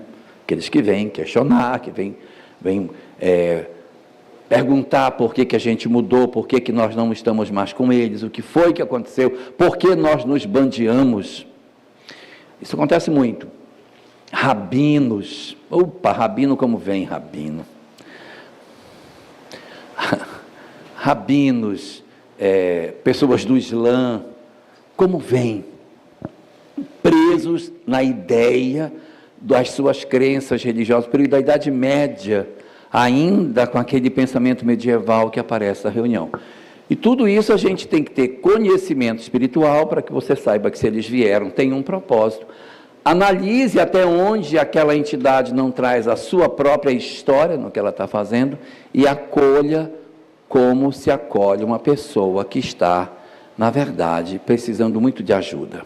Aqueles que vêm questionar, que vêm perguntar por que a gente mudou, por que nós não estamos mais com eles, o que foi que aconteceu, por que nós nos bandeamos. Isso acontece muito. Rabinos, rabino como vem, rabino. Rabinos, pessoas do Islã, como vem? Presos na ideia das suas crenças religiosas, período da Idade Média, ainda com aquele pensamento medieval que aparece na reunião. E tudo isso a gente tem que ter conhecimento espiritual para que você saiba que se eles vieram, tem um propósito. Analise até onde aquela entidade não traz a sua própria história no que ela está fazendo e acolha como se acolhe uma pessoa que está, na verdade, precisando muito de ajuda.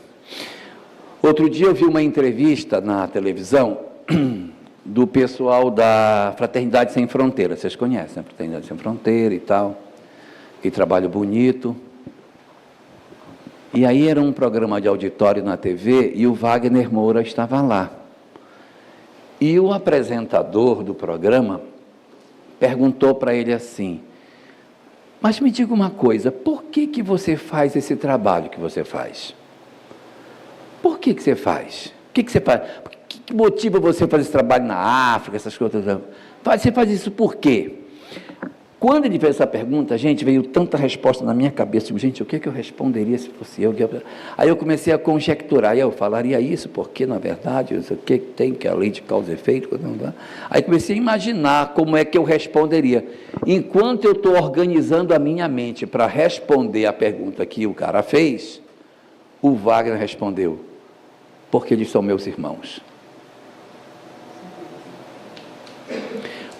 Outro dia eu vi uma entrevista na televisão do pessoal da Fraternidade Sem Fronteira. Vocês conhecem a Fraternidade Sem Fronteira e tal, que trabalho bonito. E aí era um programa de auditório na TV e o Wagner Moura estava lá. E o apresentador do programa perguntou para ele assim: mas me diga uma coisa, por que você faz esse trabalho que você faz? Por que você faz? O que você faz? O que motiva você a fazer esse trabalho na África, essas coisas? Você faz isso por quê? Quando ele fez essa pergunta, gente, veio tanta resposta na minha cabeça. Digo, gente, o que eu responderia se fosse eu? Aí eu comecei a conjecturar, eu falaria isso, porque, na verdade, o que tem, que é a lei de causa e efeito. Aí comecei a imaginar como é que eu responderia. Enquanto eu estou organizando a minha mente para responder a pergunta que o cara fez, o Wagner respondeu: porque eles são meus irmãos.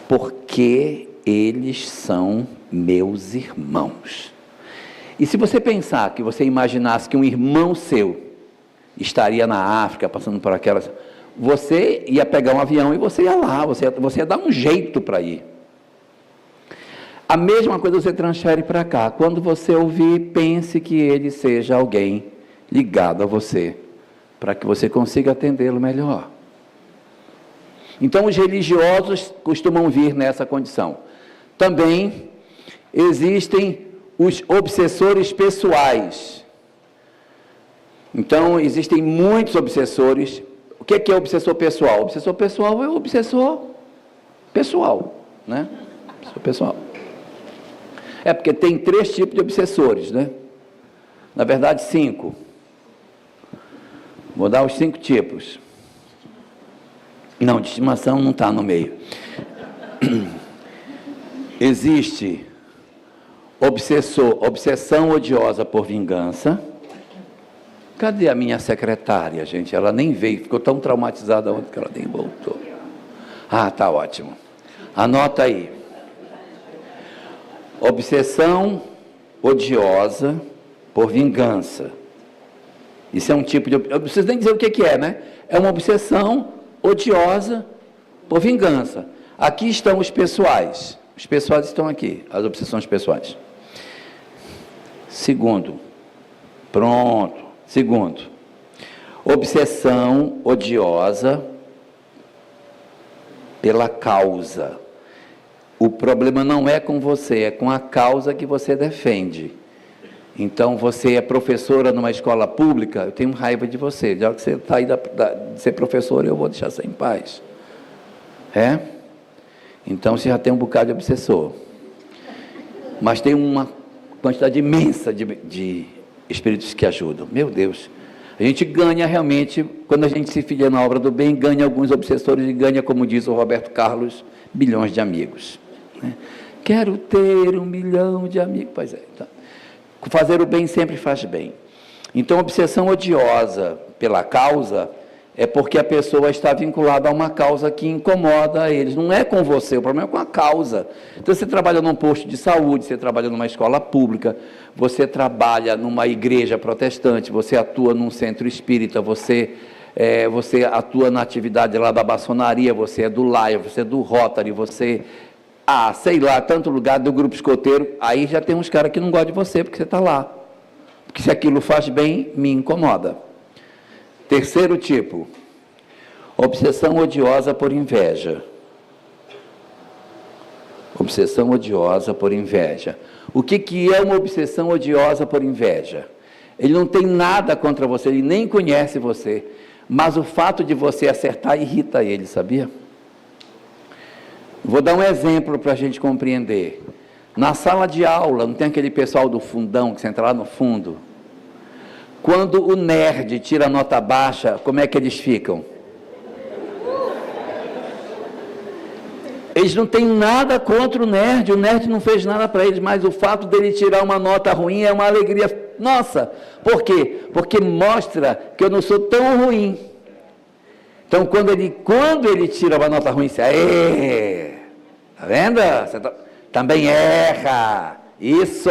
Porque eles são meus irmãos. E se você pensar, que você imaginasse que um irmão seu estaria na África, passando por aquelas, você ia pegar um avião e você ia lá, você ia dar um jeito para ir. A mesma coisa você transfere para cá. Quando você ouvir, pense que ele seja alguém ligado a você, para que você consiga atendê-lo melhor. Então, os religiosos costumam vir nessa condição. Também existem os obsessores pessoais. Então, existem muitos obsessores. O que é obsessor pessoal? O obsessor pessoal é o obsessor pessoal, né? Obsessor pessoal. É porque tem 3 tipos de obsessores, né? Na verdade, 5. Vou dar os 5 tipos. Não, de estimação não está no meio. Existe obsessão odiosa por vingança. Cadê a minha secretária, gente? Ela nem veio, ficou tão traumatizada ontem que ela nem voltou. Ah, tá ótimo. Anota aí. Obsessão odiosa por vingança. Isso é um tipo de... Eu não preciso nem dizer o que é, né? É uma obsessão odiosa por vingança. Aqui estão os pessoais. Os pessoais estão aqui, as obsessões pessoais. Segundo, obsessão odiosa pela causa. O problema não é com você, é com a causa que você defende. Então, você é professora numa escola pública, eu tenho raiva de você. Já que você está aí de ser professora, eu vou deixar você em paz. Então, você já tem um bocado de obsessor. Mas tem uma quantidade imensa de espíritos que ajudam. Meu Deus. A gente ganha realmente, quando a gente se filia na obra do bem, ganha alguns obsessores e ganha, como diz o Roberto Carlos, bilhões de amigos. Quero ter 1 milhão de amigos. Pois é. Então, fazer o bem sempre faz bem. Então, obsessão odiosa pela causa é porque a pessoa está vinculada a uma causa que incomoda eles. Não é com você, o problema é com a causa. Então, você trabalha num posto de saúde, você trabalha numa escola pública, você trabalha numa igreja protestante, você atua num centro espírita, você atua na atividade lá da maçonaria, você é do Laia, você é do Rotary, você... sei lá, tanto lugar do grupo escoteiro, aí já tem uns caras que não gostam de você, porque você está lá. Porque se aquilo faz bem, me incomoda. Terceiro tipo, obsessão odiosa por inveja. Obsessão odiosa por inveja. O que é uma obsessão odiosa por inveja? Ele não tem nada contra você, ele nem conhece você, mas o fato de você acertar irrita ele, sabia? Vou dar um exemplo para a gente compreender. Na sala de aula, não tem aquele pessoal do fundão que você entra lá no fundo? Quando o nerd tira a nota baixa, como é que eles ficam? Eles não têm nada contra o nerd não fez nada para eles, mas o fato dele tirar uma nota ruim é uma alegria. Nossa, por quê? Porque mostra que eu não sou tão ruim. Então, quando ele tira uma nota ruim, você, tá vendo? Você também erra. Isso.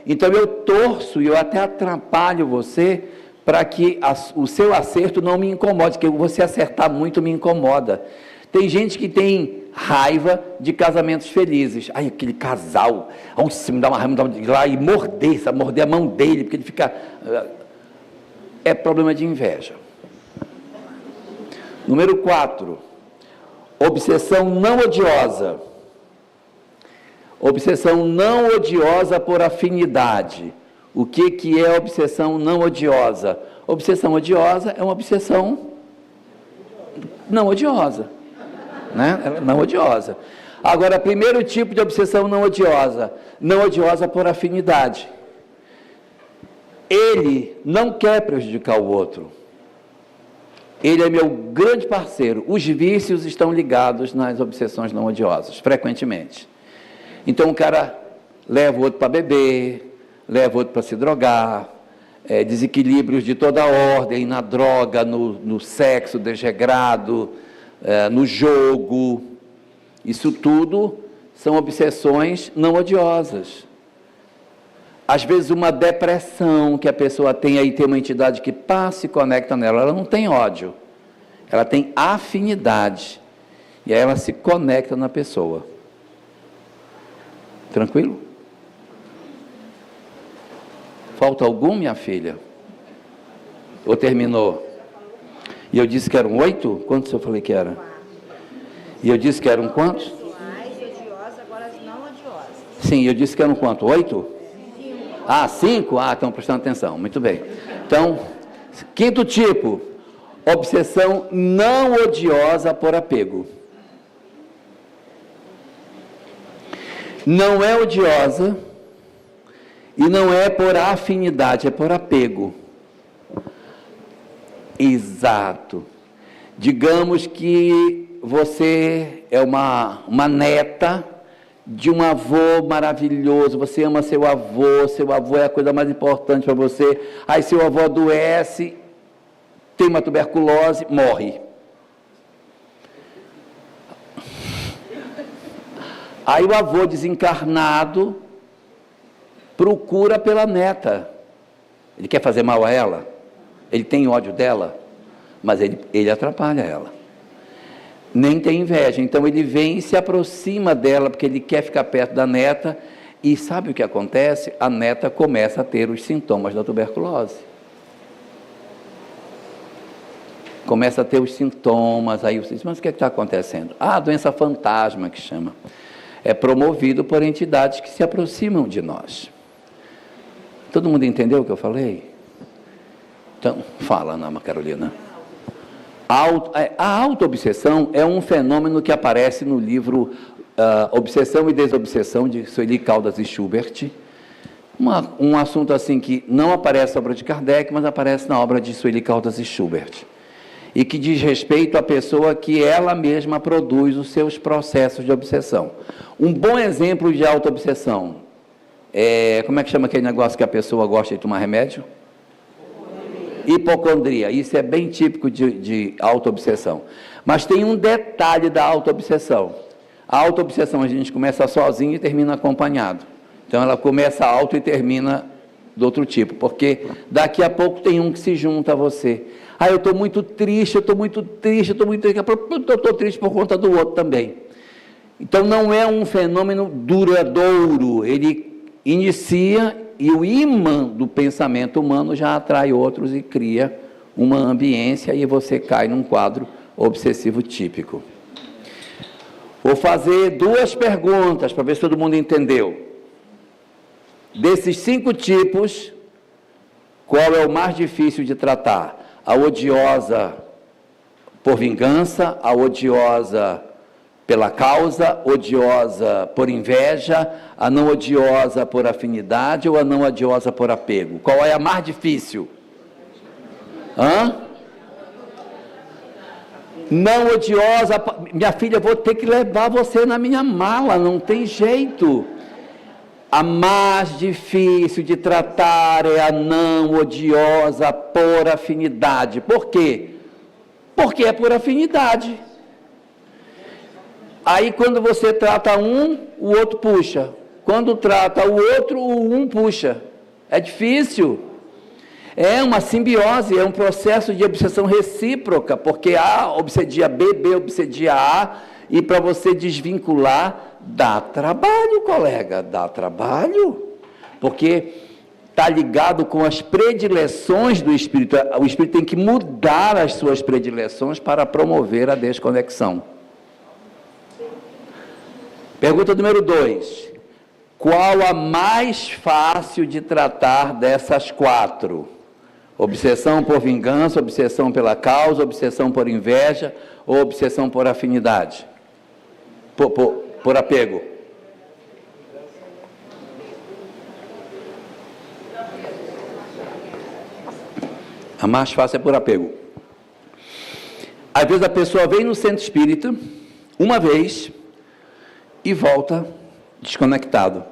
Então, eu torço e eu até atrapalho você para que o seu acerto não me incomode, porque você acertar muito me incomoda. Tem gente que tem raiva de casamentos felizes. Aquele casal, se me dá uma raiva de ir lá e morder a mão dele, porque ele fica... É problema de inveja. Número 4, obsessão não odiosa. Obsessão não odiosa por afinidade. O que é obsessão não odiosa? Obsessão odiosa é uma obsessão não odiosa. Não odiosa. Agora, primeiro tipo de obsessão não odiosa por afinidade. Ele não quer prejudicar o outro. Ele é meu grande parceiro. Os vícios estão ligados nas obsessões não odiosas, frequentemente. Então, o cara leva o outro para beber, leva o outro para se drogar, desequilíbrios de toda ordem, na droga, no sexo desregrado, no jogo. Isso tudo são obsessões não odiosas. Às vezes, uma depressão que a pessoa tem, aí tem uma entidade que passa e conecta nela, ela não tem ódio, ela tem afinidade, e aí ela se conecta na pessoa. Tranquilo? Falta algum, minha filha? Ou terminou? E eu disse que eram 8? Quantos eu falei que era? E eu disse que eram quantos? Sim, eu disse que eram quanto? 8? 5? Estão prestando atenção. Muito bem. Então, quinto tipo, obsessão não odiosa por apego. Não é odiosa e não é por afinidade, é por apego. Exato. Digamos que você é uma neta de um avô maravilhoso, você ama seu avô é a coisa mais importante para você, aí seu avô adoece, tem uma tuberculose, morre. Aí o avô desencarnado procura pela neta. Ele quer fazer mal a ela, ele tem ódio dela, mas ele atrapalha ela. Nem tem inveja. Então ele vem e se aproxima dela, porque ele quer ficar perto da neta, e sabe o que acontece? A neta começa a ter os sintomas da tuberculose. Começa a ter os sintomas, aí você diz, mas o que está acontecendo? Ah, a doença fantasma que chama. É promovido por entidades que se aproximam de nós. Todo mundo entendeu o que eu falei? Então, fala, Ana Carolina. A auto-obsessão é um fenômeno que aparece no livro Obsessão e Desobsessão, de Sueli Caldas e Schubert. Um assunto assim que não aparece na obra de Kardec, mas aparece na obra de Sueli Caldas e Schubert. E que diz respeito à pessoa que ela mesma produz os seus processos de obsessão. Um bom exemplo de auto-obsessão é, como é que chama aquele negócio que a pessoa gosta de tomar remédio? Hipocondria. Isso é bem típico de auto-obsessão. Mas tem um detalhe da auto-obsessão. A auto-obsessão a gente começa sozinho e termina acompanhado. Então ela começa alto e termina do outro tipo, porque daqui a pouco tem um que se junta a você. Ah, eu estou muito triste, eu estou muito triste, eu estou muito triste. Eu estou triste por conta do outro também. Então não é um fenômeno duradouro. Ele inicia e o imã do pensamento humano já atrai outros e cria uma ambiência e você cai num quadro obsessivo típico. Vou fazer 2 perguntas para ver se todo mundo entendeu. Desses 5 tipos, qual é o mais difícil de tratar? A odiosa por vingança, a odiosa pela causa, odiosa por inveja, a não odiosa por afinidade ou a não odiosa por apego? Qual é a mais difícil? Não odiosa, minha filha, vou ter que levar você na minha mala, não tem jeito. A mais difícil de tratar é a não odiosa por afinidade. Por quê? Porque é por afinidade. Aí quando você trata um, o outro puxa. Quando trata o outro, o um puxa. É difícil. É uma simbiose, é um processo de obsessão recíproca, porque A obsedia B, B obsedia A, e para você desvincular, dá trabalho, colega, dá trabalho, porque está ligado com as predileções do espírito. O espírito tem que mudar as suas predileções para promover a desconexão. Pergunta número 2. Qual a mais fácil de tratar dessas 4? Obsessão por vingança, obsessão pela causa, obsessão por inveja ou obsessão por afinidade? Por apego. A mais fácil é por apego. Às vezes a pessoa vem no centro espírita, uma vez, e volta desconectado.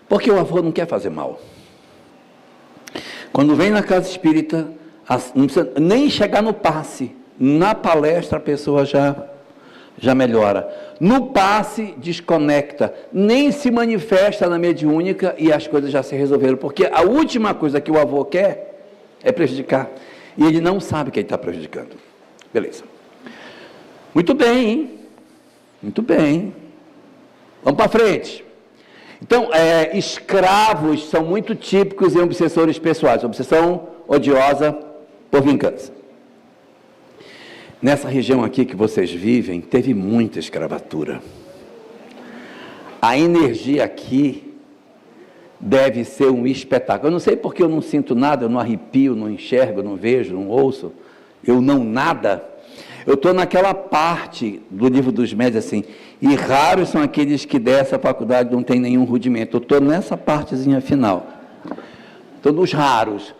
Porque o avô não quer fazer mal. Quando vem na casa espírita, não precisa nem chegar no passe. Na palestra a pessoa já melhora. No passe, desconecta. Nem se manifesta na mediúnica e as coisas já se resolveram. Porque a última coisa que o avô quer é prejudicar. E ele não sabe que ele está prejudicando. Beleza. Muito bem, hein? Muito bem. Vamos para frente. Então, escravos são muito típicos em obsessores pessoais. Obsessão odiosa por vingança. Nessa região aqui que vocês vivem, teve muita escravatura. A energia aqui deve ser um espetáculo. Eu não sei porque eu não sinto nada, eu não arrepio, não enxergo, não vejo, não ouço. Eu não nada. Eu estou naquela parte do livro dos médios assim, e raros são aqueles que dessa faculdade não tem nenhum rudimento. Eu estou nessa partezinha final. Estou nos raros.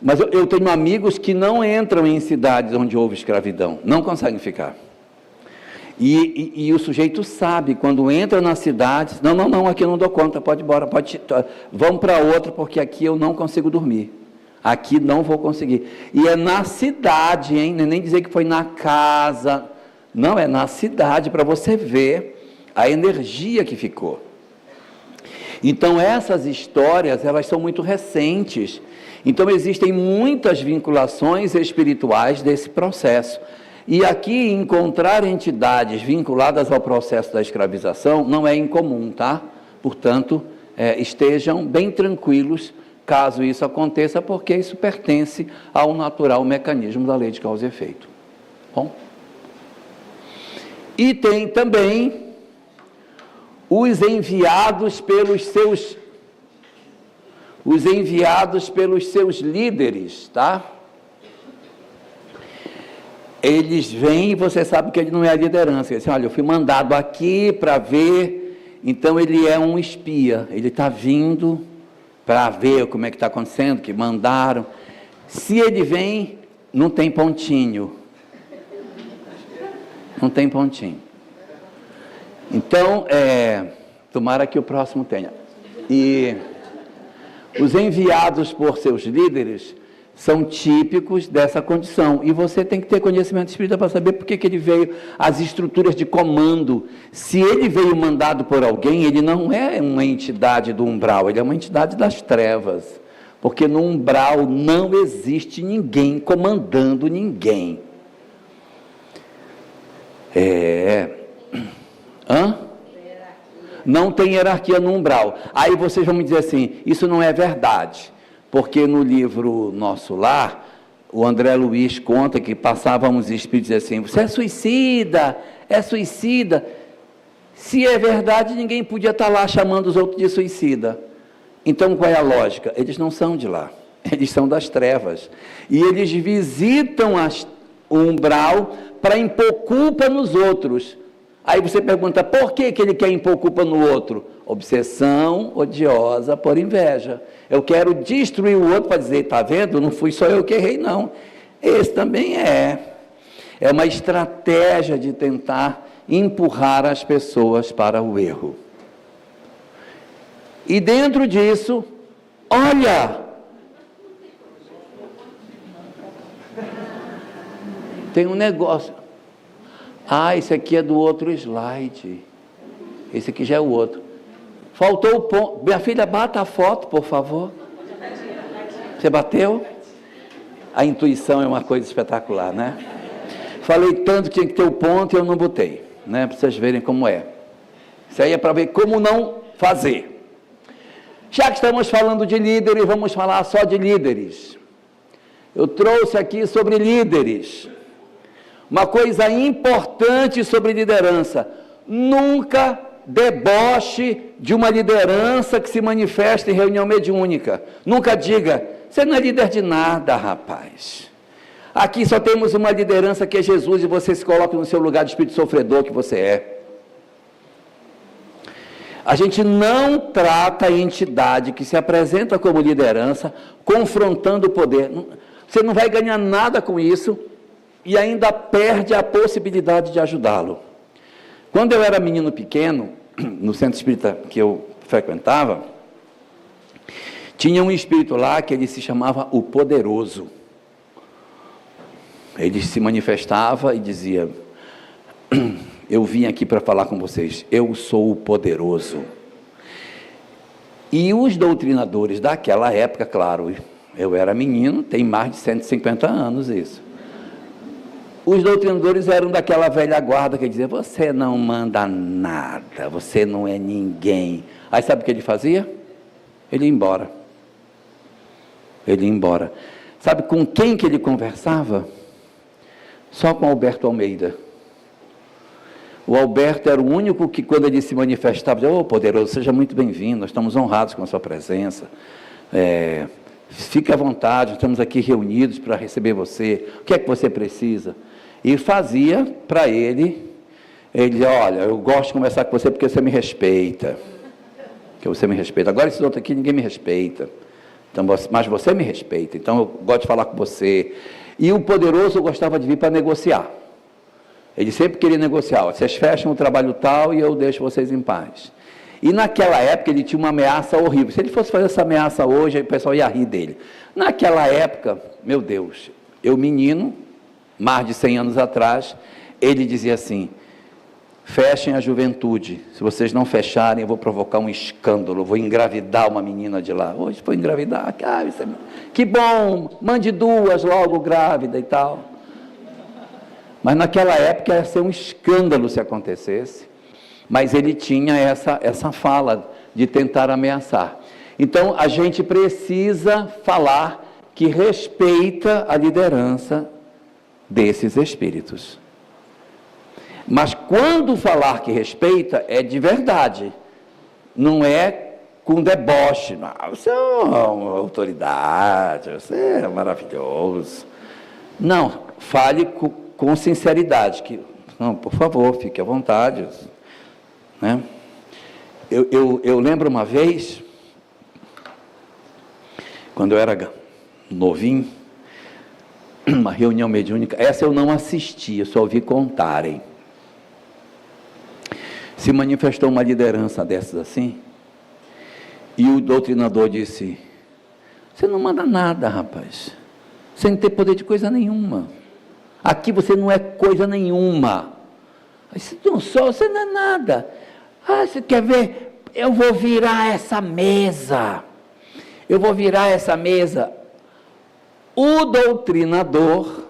Mas eu tenho amigos que não entram em cidades onde houve escravidão, não conseguem ficar. E o sujeito sabe, quando entra na cidade, não, aqui eu não dou conta, pode ir embora, vamos para outra, porque aqui eu não consigo dormir. Aqui não vou conseguir. E é na cidade, hein? Não é nem dizer que foi na casa. Não, é na cidade, para você ver a energia que ficou. Então, essas histórias, elas são muito recentes. Então, existem muitas vinculações espirituais desse processo. E aqui encontrar entidades vinculadas ao processo da escravização não é incomum, tá? Portanto, estejam bem tranquilos caso isso aconteça, porque isso pertence ao natural mecanismo da lei de causa e efeito. Bom? E tem também os enviados pelos seus líderes, tá? Eles vêm e você sabe que ele não é a liderança. Ele diz, olha, eu fui mandado aqui para ver, então ele é um espia, ele está vindo para ver como é que está acontecendo, que mandaram. Se ele vem, não tem pontinho. Não tem pontinho. Então, tomara que o próximo tenha. E os enviados por seus líderes são típicos dessa condição. E você tem que ter conhecimento espírita para saber por que ele veio, as estruturas de comando. Se ele veio mandado por alguém, ele não é uma entidade do umbral, ele é uma entidade das trevas. Porque no umbral não existe ninguém comandando ninguém. Não tem hierarquia no umbral. Aí vocês vão me dizer assim, isso não é verdade. Porque no livro Nosso Lar, o André Luiz conta que passávamos espíritos assim, você é suicida, é suicida. Se é verdade, ninguém podia estar lá chamando os outros de suicida. Então, qual é a lógica? Eles não são de lá, eles são das trevas. E eles visitam o umbral para impor culpa nos outros. Aí você pergunta, por que ele quer impor culpa no outro? Obsessão odiosa por inveja. Eu quero destruir o outro para dizer, está vendo? Não fui só eu que errei, não. Esse também é. É uma estratégia de tentar empurrar as pessoas para o erro. E dentro disso, olha, tem um negócio. Esse aqui é do outro slide. Esse aqui já é o outro. Faltou o ponto. Minha filha, bata a foto, por favor. Você bateu? A intuição é uma coisa espetacular, né? Falei tanto que tinha que ter o ponto e eu não botei, né? Para vocês verem como é. Isso aí é para ver como não fazer. Já que estamos falando de líderes, vamos falar só de líderes. Eu trouxe aqui sobre líderes. Uma coisa importante sobre liderança: nunca deboche de uma liderança que se manifesta em reunião mediúnica. Nunca diga, você não é líder de nada, rapaz. Aqui só temos uma liderança que é Jesus e você se coloca no seu lugar de espírito sofredor que você é. A gente não trata a entidade que se apresenta como liderança confrontando o poder. Você não vai ganhar nada com isso e ainda perde a possibilidade de ajudá-lo. Quando eu era menino pequeno, no centro espírita que eu frequentava, tinha um espírito lá que ele se chamava o Poderoso. Ele se manifestava e dizia, eu vim aqui para falar com vocês, eu sou o Poderoso. E os doutrinadores daquela época, claro, eu era menino, tem mais de 150 anos isso. Os doutrinadores eram daquela velha guarda que dizia, você não manda nada, você não é ninguém. Aí sabe o que ele fazia? Ele ia embora. Ele ia embora. Sabe com quem que ele conversava? Só com Alberto Almeida. O Alberto era o único que, quando ele se manifestava, dizia, Poderoso, seja muito bem-vindo, nós estamos honrados com a sua presença. Fique à vontade, estamos aqui reunidos para receber você. O que é que você precisa? E fazia para ele, olha, eu gosto de conversar com você porque você me respeita. Porque você me respeita. Agora esses outros aqui, ninguém me respeita. Então, mas você me respeita, então eu gosto de falar com você. E o Poderoso gostava de vir para negociar. Ele sempre queria negociar. Vocês fecham o trabalho tal e eu deixo vocês em paz. E naquela época ele tinha uma ameaça horrível. Se ele fosse fazer essa ameaça hoje, o pessoal ia rir dele. Naquela época, meu Deus, eu menino, mais de 100 anos atrás, ele dizia assim, fechem a juventude, se vocês não fecharem eu vou provocar um escândalo, vou engravidar uma menina de lá. Hoje foi engravidar, que bom, mande 2 logo grávida e tal. Mas naquela época ia ser um escândalo se acontecesse, mas ele tinha essa fala de tentar ameaçar. Então, a gente precisa falar que respeita a liderança desses espíritos. Mas quando falar que respeita, é de verdade, não é com deboche. Não, você é uma autoridade, você é maravilhoso. Não, fale com sinceridade, que, não, por favor, fique à vontade, né? Eu lembro uma vez, quando eu era novinho, uma reunião mediúnica, essa eu não assisti, eu só ouvi contarem. Se manifestou uma liderança dessas assim, e o doutrinador disse: você não manda nada, rapaz, você não tem poder de coisa nenhuma, aqui você não é coisa nenhuma, você não é nada. Ah, você quer ver? Eu vou virar essa mesa, O doutrinador,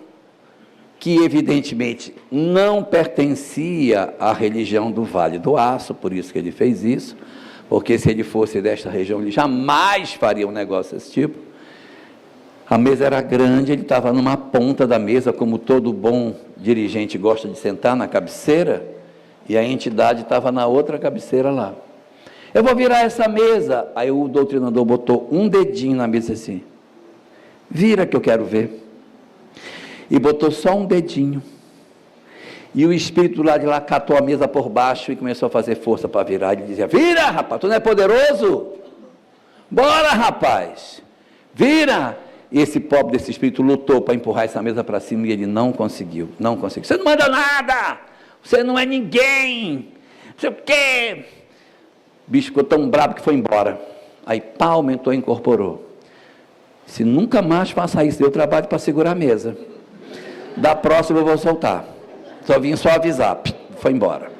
que evidentemente não pertencia à religião do Vale do Aço, por isso que ele fez isso, porque se ele fosse desta região, ele jamais faria um negócio desse tipo. A mesa era grande, ele estava numa ponta da mesa, como todo bom dirigente gosta de sentar na cabeceira, e a entidade estava na outra cabeceira lá. Eu vou virar essa mesa. Aí o doutrinador botou um dedinho na mesa assim, vira que eu quero ver. E botou só um dedinho. E o espírito lá de lá catou a mesa por baixo e começou a fazer força para virar. Ele dizia: vira, rapaz, tu não é poderoso? Bora, rapaz, vira. E esse pobre desse espírito lutou para empurrar essa mesa para cima e ele não conseguiu. Você não manda nada, você não é ninguém, não sei o quê. O bicho ficou tão bravo que foi embora. Aí pá, aumentou e incorporou. Se nunca mais faça isso, deu trabalho para segurar a mesa. Da próxima eu vou soltar. Só vim só avisar. Foi embora.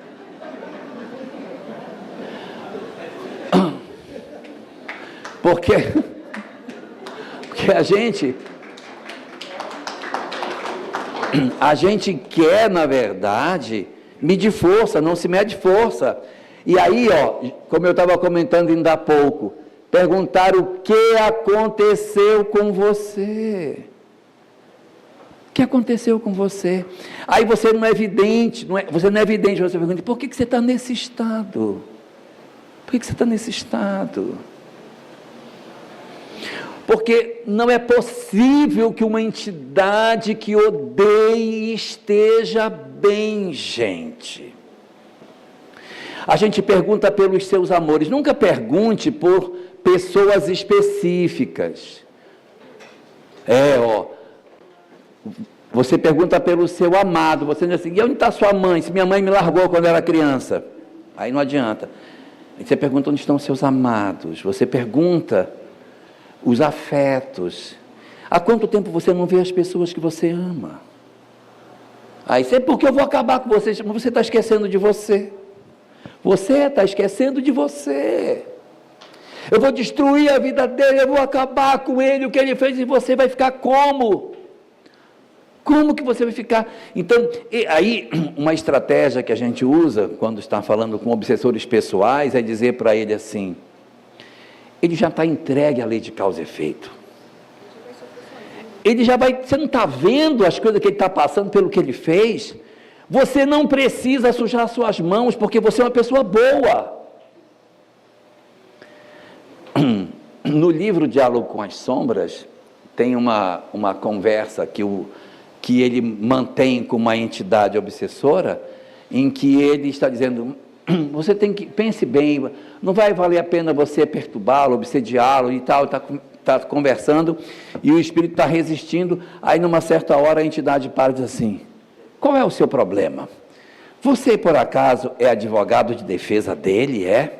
Porque a gente quer, na verdade, medir força, não se mede força. E aí, como eu estava comentando ainda há pouco, perguntar o que aconteceu com você. O que aconteceu com você? Aí você não é evidente, você pergunta: por que você está nesse estado? Por que você está nesse estado? Porque não é possível que uma entidade que odeie esteja bem, gente. A gente pergunta pelos seus amores, nunca pergunte por pessoas específicas. Você pergunta pelo seu amado, você diz assim: e onde está sua mãe? Se minha mãe me largou quando eu era criança. Aí não adianta. Aí você pergunta onde estão seus amados, você pergunta os afetos. Há quanto tempo você não vê as pessoas que você ama? Aí você: porque eu vou acabar com você? Mas você está esquecendo de você. Você está esquecendo de você. Eu vou destruir a vida dele, eu vou acabar com ele, o que ele fez, e você vai ficar como? Como que você vai ficar? Então, aí, uma estratégia que a gente usa, quando está falando com obsessores pessoais, é dizer para ele assim: ele já está entregue à lei de causa e efeito. Ele já vai, você não está vendo as coisas que ele está passando pelo que ele fez? Você não precisa sujar suas mãos, porque você é uma pessoa boa. No livro Diálogo com as Sombras, tem uma conversa que ele mantém com uma entidade obsessora, em que ele está dizendo: você tem que, pense bem, não vai valer a pena você perturbá-lo, obsediá-lo e tal, está conversando, e o espírito está resistindo. Aí numa certa hora a entidade para e diz assim: qual é o seu problema? Você por acaso é advogado de defesa dele, é?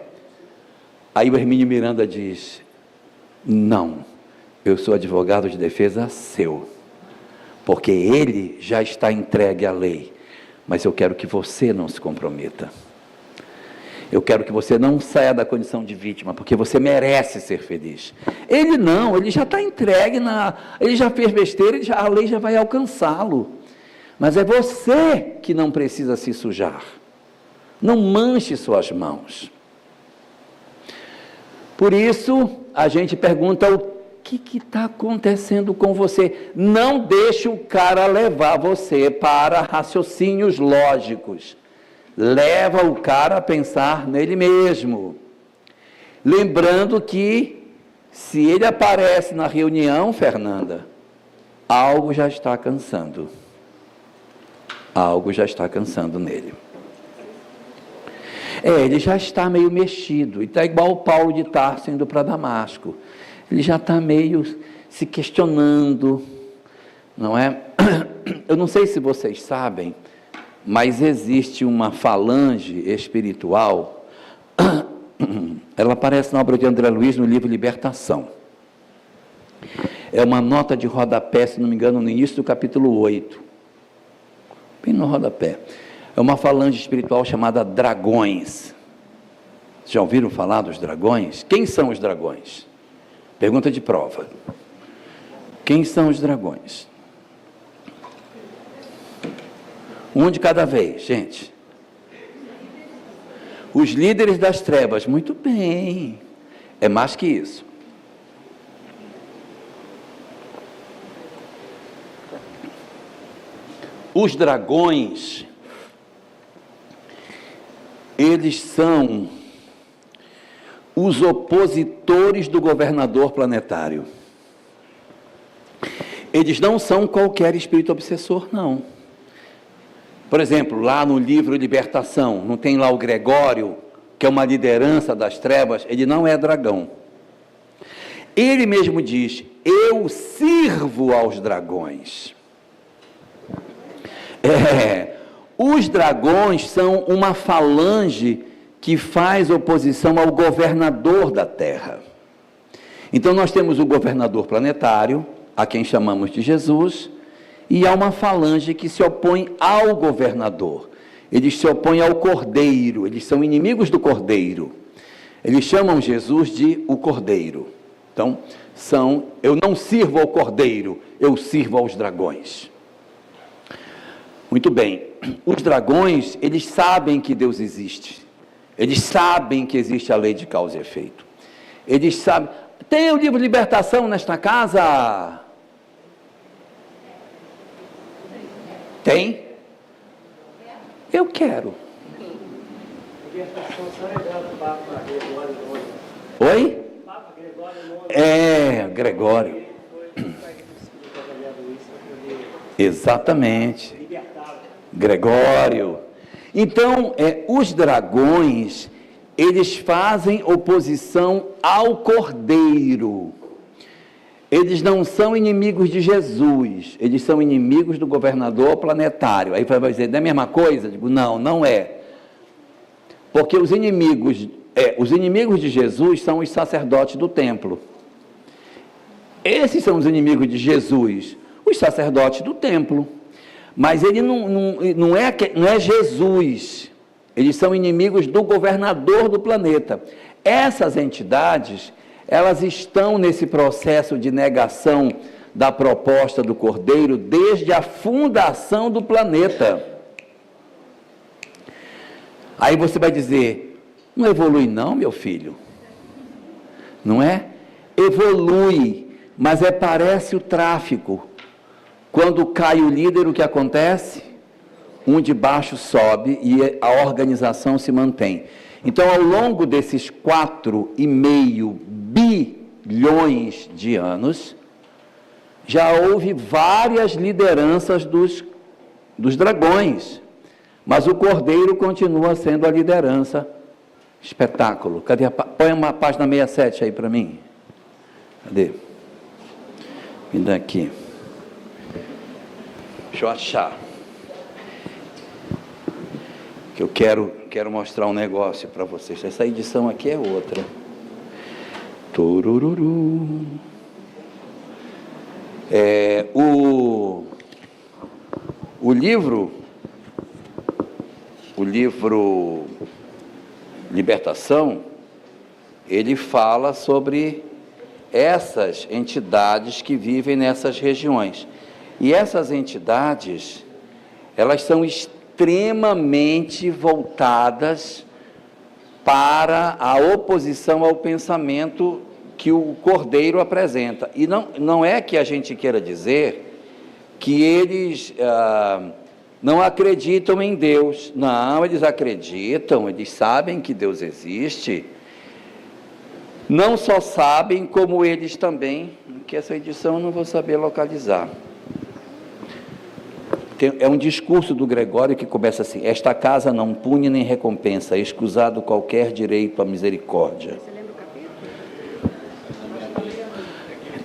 Aí o Hermínio Miranda diz: não, eu sou advogado de defesa seu, porque ele já está entregue à lei, mas eu quero que você não se comprometa. Eu quero que você não saia da condição de vítima, porque você merece ser feliz. Ele não, ele já está entregue, ele já fez besteira, a lei já vai alcançá-lo. Mas é você que não precisa se sujar. Não manche suas mãos. Por isso, a gente pergunta: o que está acontecendo com você? Não deixe o cara levar você para raciocínios lógicos. Leva o cara a pensar nele mesmo. Lembrando que, se ele aparece na reunião, Fernanda, algo já está cansando. Algo já está cansando nele. Ele já está meio mexido. E está igual o Paulo de Tarso indo para Damasco. Ele já está meio se questionando, não é? Eu não sei se vocês sabem, mas existe uma falange espiritual. Ela aparece na obra de André Luiz, no livro Libertação. É uma nota de rodapé, se não me engano, no início do capítulo 8. Bem no rodapé. É uma falange espiritual chamada dragões. Já ouviram falar dos dragões? Quem são os dragões? Pergunta de prova. Quem são os dragões? Um de cada vez, gente. Os líderes das trevas. Muito bem. É mais que isso. Os dragões, eles são os opositores do governador planetário. Eles não são qualquer espírito obsessor, não. Por exemplo, lá no livro Libertação, não tem lá o Gregório, que é uma liderança das trevas? Ele não é dragão. Ele mesmo diz: eu sirvo aos dragões. Os dragões são uma falange que faz oposição ao governador da Terra. Então nós temos o governador planetário, a quem chamamos de Jesus, e há uma falange que se opõe ao governador. Eles se opõem ao Cordeiro, eles são inimigos do Cordeiro. Eles chamam Jesus de o Cordeiro. Então, eu não sirvo ao Cordeiro, eu sirvo aos dragões. Muito bem, os dragões, eles sabem que Deus existe. Eles sabem que existe a lei de causa e efeito. Eles sabem. Tem o livro Libertação nesta casa? Tem? Eu quero. Oi? Gregório. Exatamente. Gregório. Então, os dragões, eles fazem oposição ao Cordeiro. Eles não são inimigos de Jesus, eles são inimigos do governador planetário. Aí vai dizer, não é a mesma coisa? Digo, não, não é. Porque os inimigos de Jesus são os sacerdotes do templo. Esses são os inimigos de Jesus, os sacerdotes do templo. Mas ele não é Jesus, eles são inimigos do governador do planeta. Essas entidades, elas estão nesse processo de negação da proposta do Cordeiro desde a fundação do planeta. Aí você vai dizer, não evolui não, meu filho? Não é? Evolui, mas parece o tráfico. Quando cai o líder, o que acontece? Um de baixo sobe e a organização se mantém. Então, ao longo desses 4,5 bilhões de anos, já houve várias lideranças dos dragões, mas o Cordeiro continua sendo a liderança. Espetáculo. Cadê põe uma página 67 aí para mim. Cadê? Me dá aqui. Deixa eu achar. Que eu quero mostrar um negócio para vocês. Essa edição aqui é outra. Turururu. O livro Libertação, ele fala sobre essas entidades que vivem nessas regiões. E essas entidades, elas são extremamente voltadas para a oposição ao pensamento que o Cordeiro apresenta. E não é que a gente queira dizer que eles não acreditam em Deus. Não, eles acreditam, eles sabem que Deus existe. Não só sabem, como eles também, que essa edição eu não vou saber localizar. É um discurso do Gregório que começa assim: esta casa não pune nem recompensa, escusado qualquer direito à misericórdia. Você lembra o capítulo?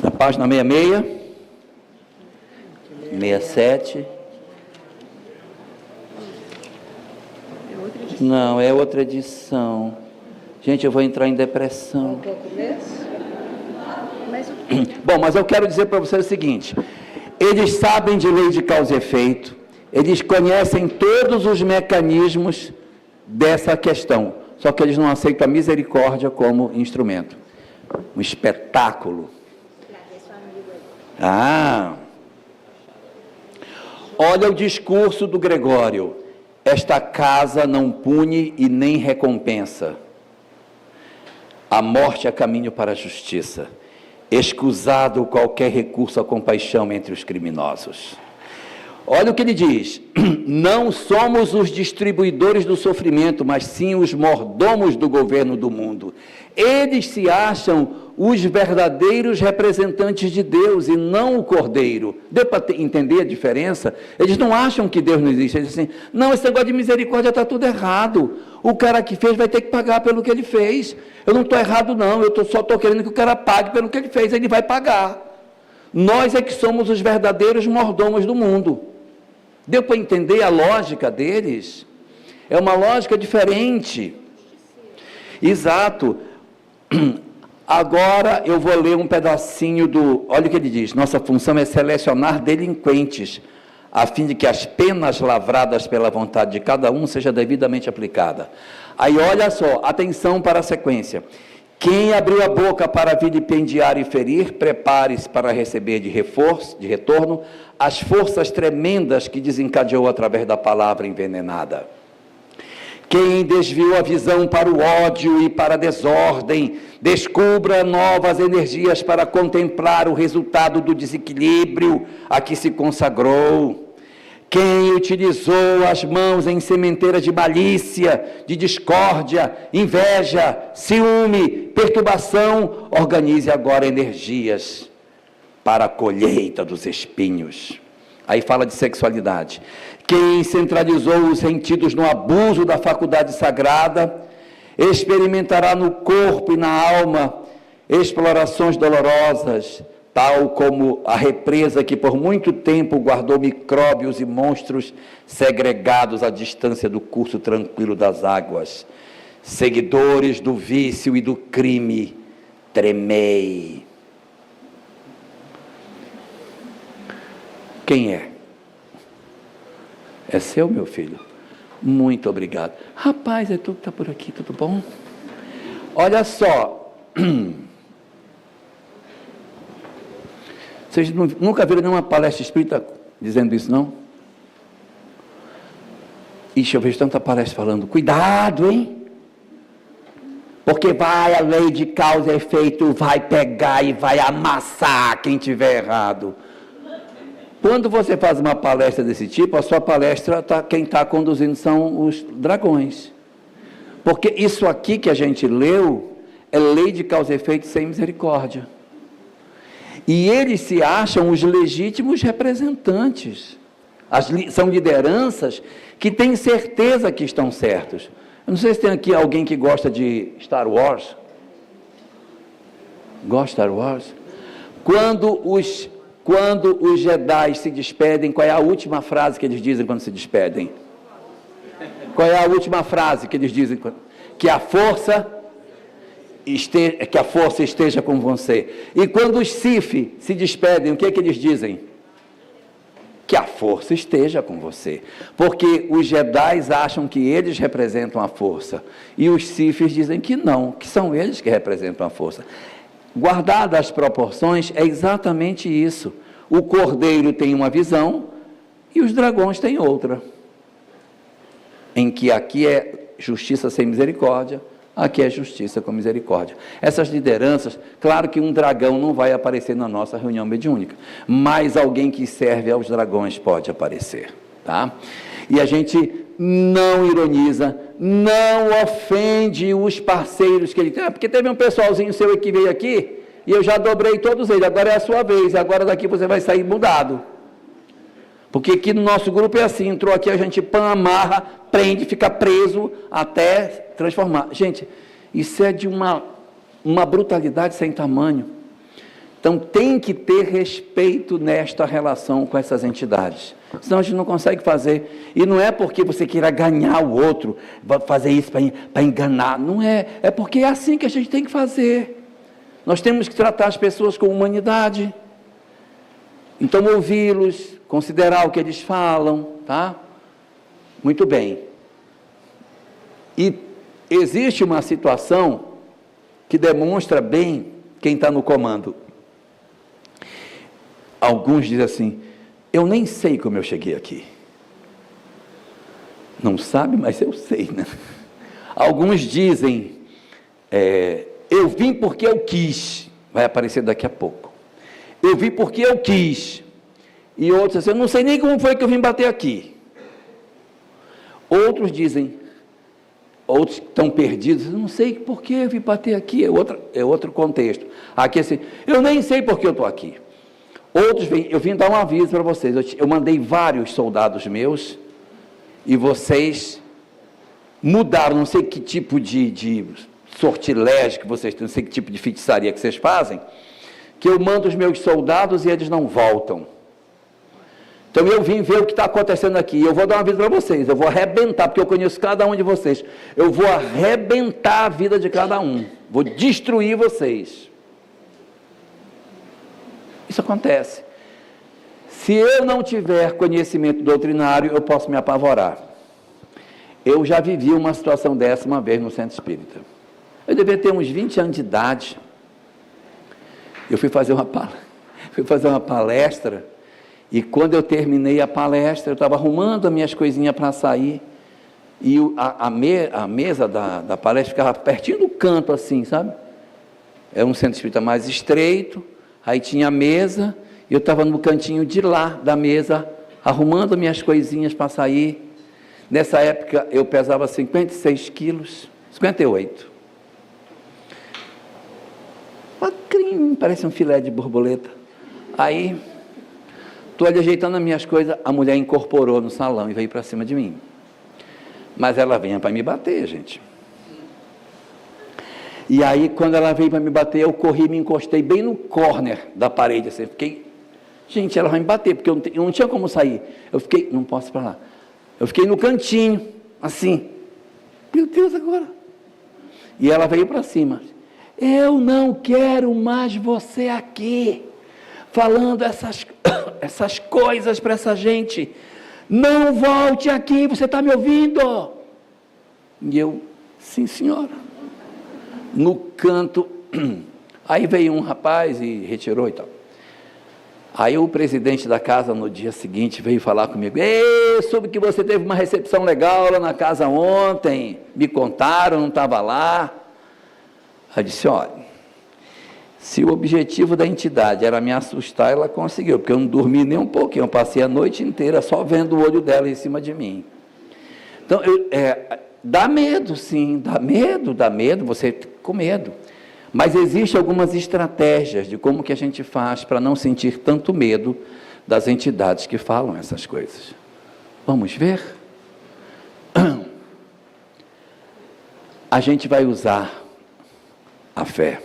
Na página 66, 67. Não, é outra edição. Gente, eu vou entrar em depressão. Bom, mas eu quero dizer para vocês o seguinte: eles sabem de lei de causa e efeito, eles conhecem todos os mecanismos dessa questão, só que eles não aceitam a misericórdia como instrumento. Um espetáculo. Olha o discurso do Gregório: esta casa não pune e nem recompensa. A morte é caminho para a justiça. Escusado qualquer recurso à compaixão entre os criminosos. Olha o que ele diz: não somos os distribuidores do sofrimento, mas sim os mordomos do governo do mundo. Eles se acham os verdadeiros representantes de Deus e não o Cordeiro. Deu para entender a diferença? Eles não acham que Deus não existe. Eles dizem assim: não, esse negócio de misericórdia está tudo errado. O cara que fez vai ter que pagar pelo que ele fez. Eu não estou errado não, só estou querendo que o cara pague pelo que ele fez, ele vai pagar. Nós é que somos os verdadeiros mordomos do mundo. Deu para entender a lógica deles? É uma lógica diferente. Exato. Agora eu vou ler um pedacinho olha o que ele diz: nossa função é selecionar delinquentes, a fim de que as penas lavradas pela vontade de cada um seja devidamente aplicada. Aí olha só, atenção para a sequência: quem abriu a boca para vilipendiar e ferir, prepare-se para receber de retorno as forças tremendas que desencadeou através da palavra envenenada. Quem desviou a visão para o ódio e para a desordem, descubra novas energias para contemplar o resultado do desequilíbrio a que se consagrou. Quem utilizou as mãos em sementeiras de malícia, de discórdia, inveja, ciúme, perturbação, organize agora energias para a colheita dos espinhos. Aí fala de sexualidade. Quem centralizou os sentidos no abuso da faculdade sagrada, experimentará no corpo e na alma explorações dolorosas, tal como a represa que por muito tempo guardou micróbios e monstros segregados à distância do curso tranquilo das águas. Seguidores do vício e do crime, tremei. Quem é? É seu, meu filho? Muito obrigado. Rapaz, é tu que está por aqui, tudo bom? Olha só. Vocês nunca viram nenhuma palestra espírita dizendo isso, não? Ixi, eu vejo tanta palestra falando: cuidado, hein? Porque a lei de causa e efeito vai pegar e vai amassar quem tiver errado. Quando você faz uma palestra desse tipo, a sua palestra, quem está conduzindo são os dragões. Porque isso aqui que a gente leu é lei de causa e efeito sem misericórdia. E eles se acham os legítimos representantes. São lideranças que têm certeza que estão certos. Eu não sei se tem aqui alguém que gosta de Star Wars. Gosta de Star Wars? Quando os Jedi se despedem, qual é a última frase que eles dizem quando se despedem? Qual é a última frase que eles dizem? Que a força esteja com você. E quando os Sith se despedem, o que é que eles dizem? Que a força esteja com você. Porque os Jedi acham que eles representam a força. E os Siths dizem que não, que são eles que representam a força. Guardadas as proporções, é exatamente isso. O Cordeiro tem uma visão E os dragões têm outra, em que aqui é justiça sem misericórdia, aqui é justiça com misericórdia. Essas lideranças, claro que um dragão não vai aparecer na nossa reunião mediúnica, mas alguém que serve aos dragões pode aparecer, tá? E a gente não ironiza, não ofende os parceiros que ele tem, porque teve um pessoalzinho seu que veio aqui, e eu já dobrei todos eles, agora é a sua vez, agora daqui você vai sair mudado. Porque aqui no nosso grupo é assim, entrou aqui, a gente amarra, prende, fica preso até transformar. Gente, isso é de uma brutalidade sem tamanho. Então tem que ter respeito nesta relação com essas entidades. Senão a gente não consegue fazer. E não é porque você queira ganhar o outro, vai fazer isso para enganar. Não é. É porque é assim que a gente tem que fazer. Nós temos que tratar as pessoas com humanidade. Então ouvi-los, considerar o que eles falam, tá? Muito bem. E existe uma situação que demonstra bem quem está no comando. Alguns dizem assim, eu nem sei como eu cheguei aqui. Não sabe, mas eu sei, né? Alguns dizem, eu vim porque eu quis, vai aparecer daqui a pouco. Eu vim porque eu quis. E outros dizem, eu não sei nem como foi que eu vim bater aqui. Outros dizem, outros estão perdidos, eu não sei por que eu vim bater aqui, é outro contexto. Aqui assim, eu nem sei por que eu estou aqui. Outros vêm, eu vim dar um aviso para vocês, eu mandei vários soldados meus, e vocês mudaram, não sei que tipo de sortilégio que vocês têm, não sei que tipo de feitiçaria que vocês fazem, que eu mando os meus soldados e eles não voltam. Então eu vim ver o que está acontecendo aqui, eu vou dar um aviso para vocês, eu vou arrebentar, porque eu conheço cada um de vocês, eu vou arrebentar a vida de cada um, vou destruir vocês. Isso acontece. Se eu não tiver conhecimento doutrinário, eu posso me apavorar. Eu já vivi uma situação dessa uma vez no Centro Espírita. Eu devia ter uns 20 anos de idade. Eu fui fazer uma palestra, e quando eu terminei a palestra, eu estava arrumando as minhas coisinhas para sair, e a mesa da palestra ficava pertinho do canto, assim, sabe? Era um Centro Espírita mais estreito, aí tinha a mesa, e eu estava no cantinho de lá da mesa, arrumando as minhas coisinhas para sair. Nessa época, eu pesava 56 quilos, 58. Magrinho, parece um filé de borboleta. Aí, estou ali ajeitando as minhas coisas, a mulher incorporou no salão e veio para cima de mim. Mas ela vinha para me bater, gente. E aí, quando ela veio para me bater, eu corri e me encostei bem no corner da parede, assim, fiquei, gente, ela vai me bater, porque eu não tinha como sair. Eu fiquei, não posso ir para lá. Eu fiquei no cantinho, assim, meu Deus, agora. E ela veio para cima. Eu não quero mais você aqui, falando essas coisas para essa gente. Não volte aqui, você está me ouvindo? E eu, sim, senhora. No canto, aí veio um rapaz e retirou e tal. Aí o presidente da casa, no dia seguinte, veio falar comigo, soube que você teve uma recepção legal lá na casa ontem, me contaram, não estava lá. Aí eu disse, olha, se o objetivo da entidade era me assustar, ela conseguiu, porque eu não dormi nem um pouquinho, eu passei a noite inteira só vendo o olho dela em cima de mim. Então, dá medo, sim, dá medo, você com medo. Mas existem algumas estratégias de como que a gente faz para não sentir tanto medo das entidades que falam essas coisas. Vamos ver? A gente vai usar a fé.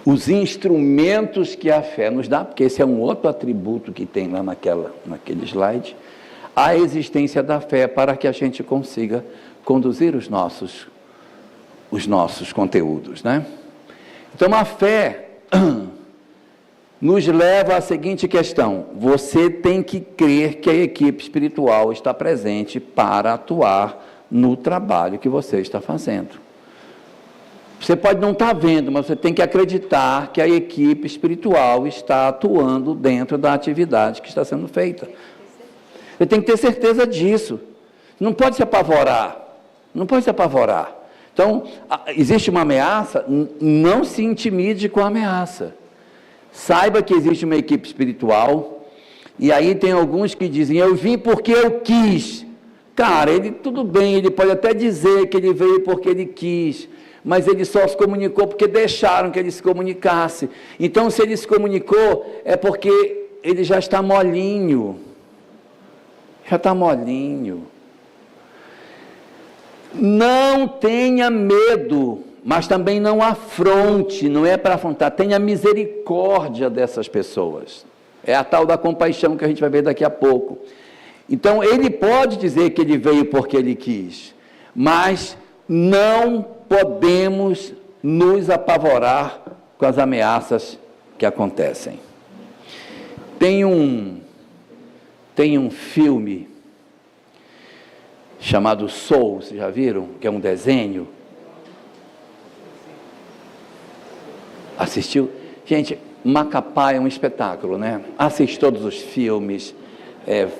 Os instrumentos que a fé nos dá, porque esse é um outro atributo que tem lá naquele slide, a existência da fé para que a gente consiga conduzir os nossos conteúdos, né? Então a fé nos leva à seguinte questão: você tem que crer que a equipe espiritual está presente para atuar no trabalho que você está fazendo. Você pode não estar vendo, mas você tem que acreditar que a equipe espiritual está atuando dentro da atividade que está sendo feita. Você tem que ter certeza disso. Não pode se apavorar. Não pode se apavorar. Então, existe uma ameaça, não se intimide com a ameaça. Saiba que existe uma equipe espiritual, e aí tem alguns que dizem, eu vim porque eu quis. Cara, ele tudo bem, ele pode até dizer que ele veio porque ele quis, mas ele só se comunicou porque deixaram que ele se comunicasse. Então, se ele se comunicou, é porque ele já está molinho. Já está molinho. Não tenha medo, mas também não afronte, não é para afrontar, tenha misericórdia dessas pessoas. É a tal da compaixão que a gente vai ver daqui a pouco. Então, ele pode dizer que ele veio porque ele quis, mas não podemos nos apavorar com as ameaças que acontecem. Tem um filme chamado Soul, vocês já viram? Que é um desenho. Assistiu? Gente, Macapá é um espetáculo, né? Assiste todos os filmes,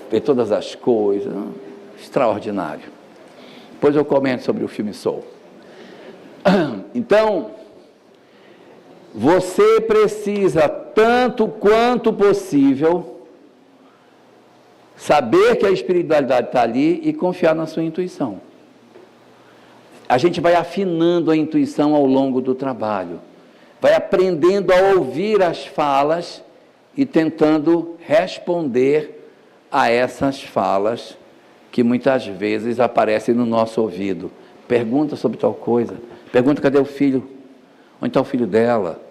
vê todas as coisas, extraordinário. Depois eu comento sobre o filme Soul. Então, você precisa, tanto quanto possível, saber que a espiritualidade está ali e confiar na sua intuição. A gente vai afinando a intuição ao longo do trabalho, vai aprendendo a ouvir as falas e tentando responder a essas falas que muitas vezes aparecem no nosso ouvido. Pergunta sobre tal coisa, pergunta cadê o filho, onde está o filho dela,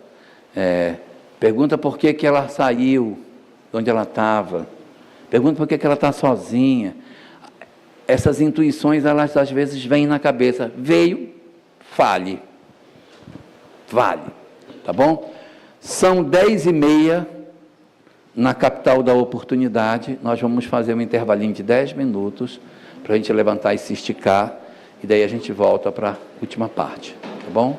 pergunta por que ela saiu de onde ela estava, pergunta por que ela está sozinha. Essas intuições, elas às vezes vêm na cabeça. Veio, fale. Vale. Tá bom? São 10h30 na capital da oportunidade. Nós vamos fazer um intervalinho de 10 minutos para a gente levantar e se esticar. E daí a gente volta para a última parte. Tá bom?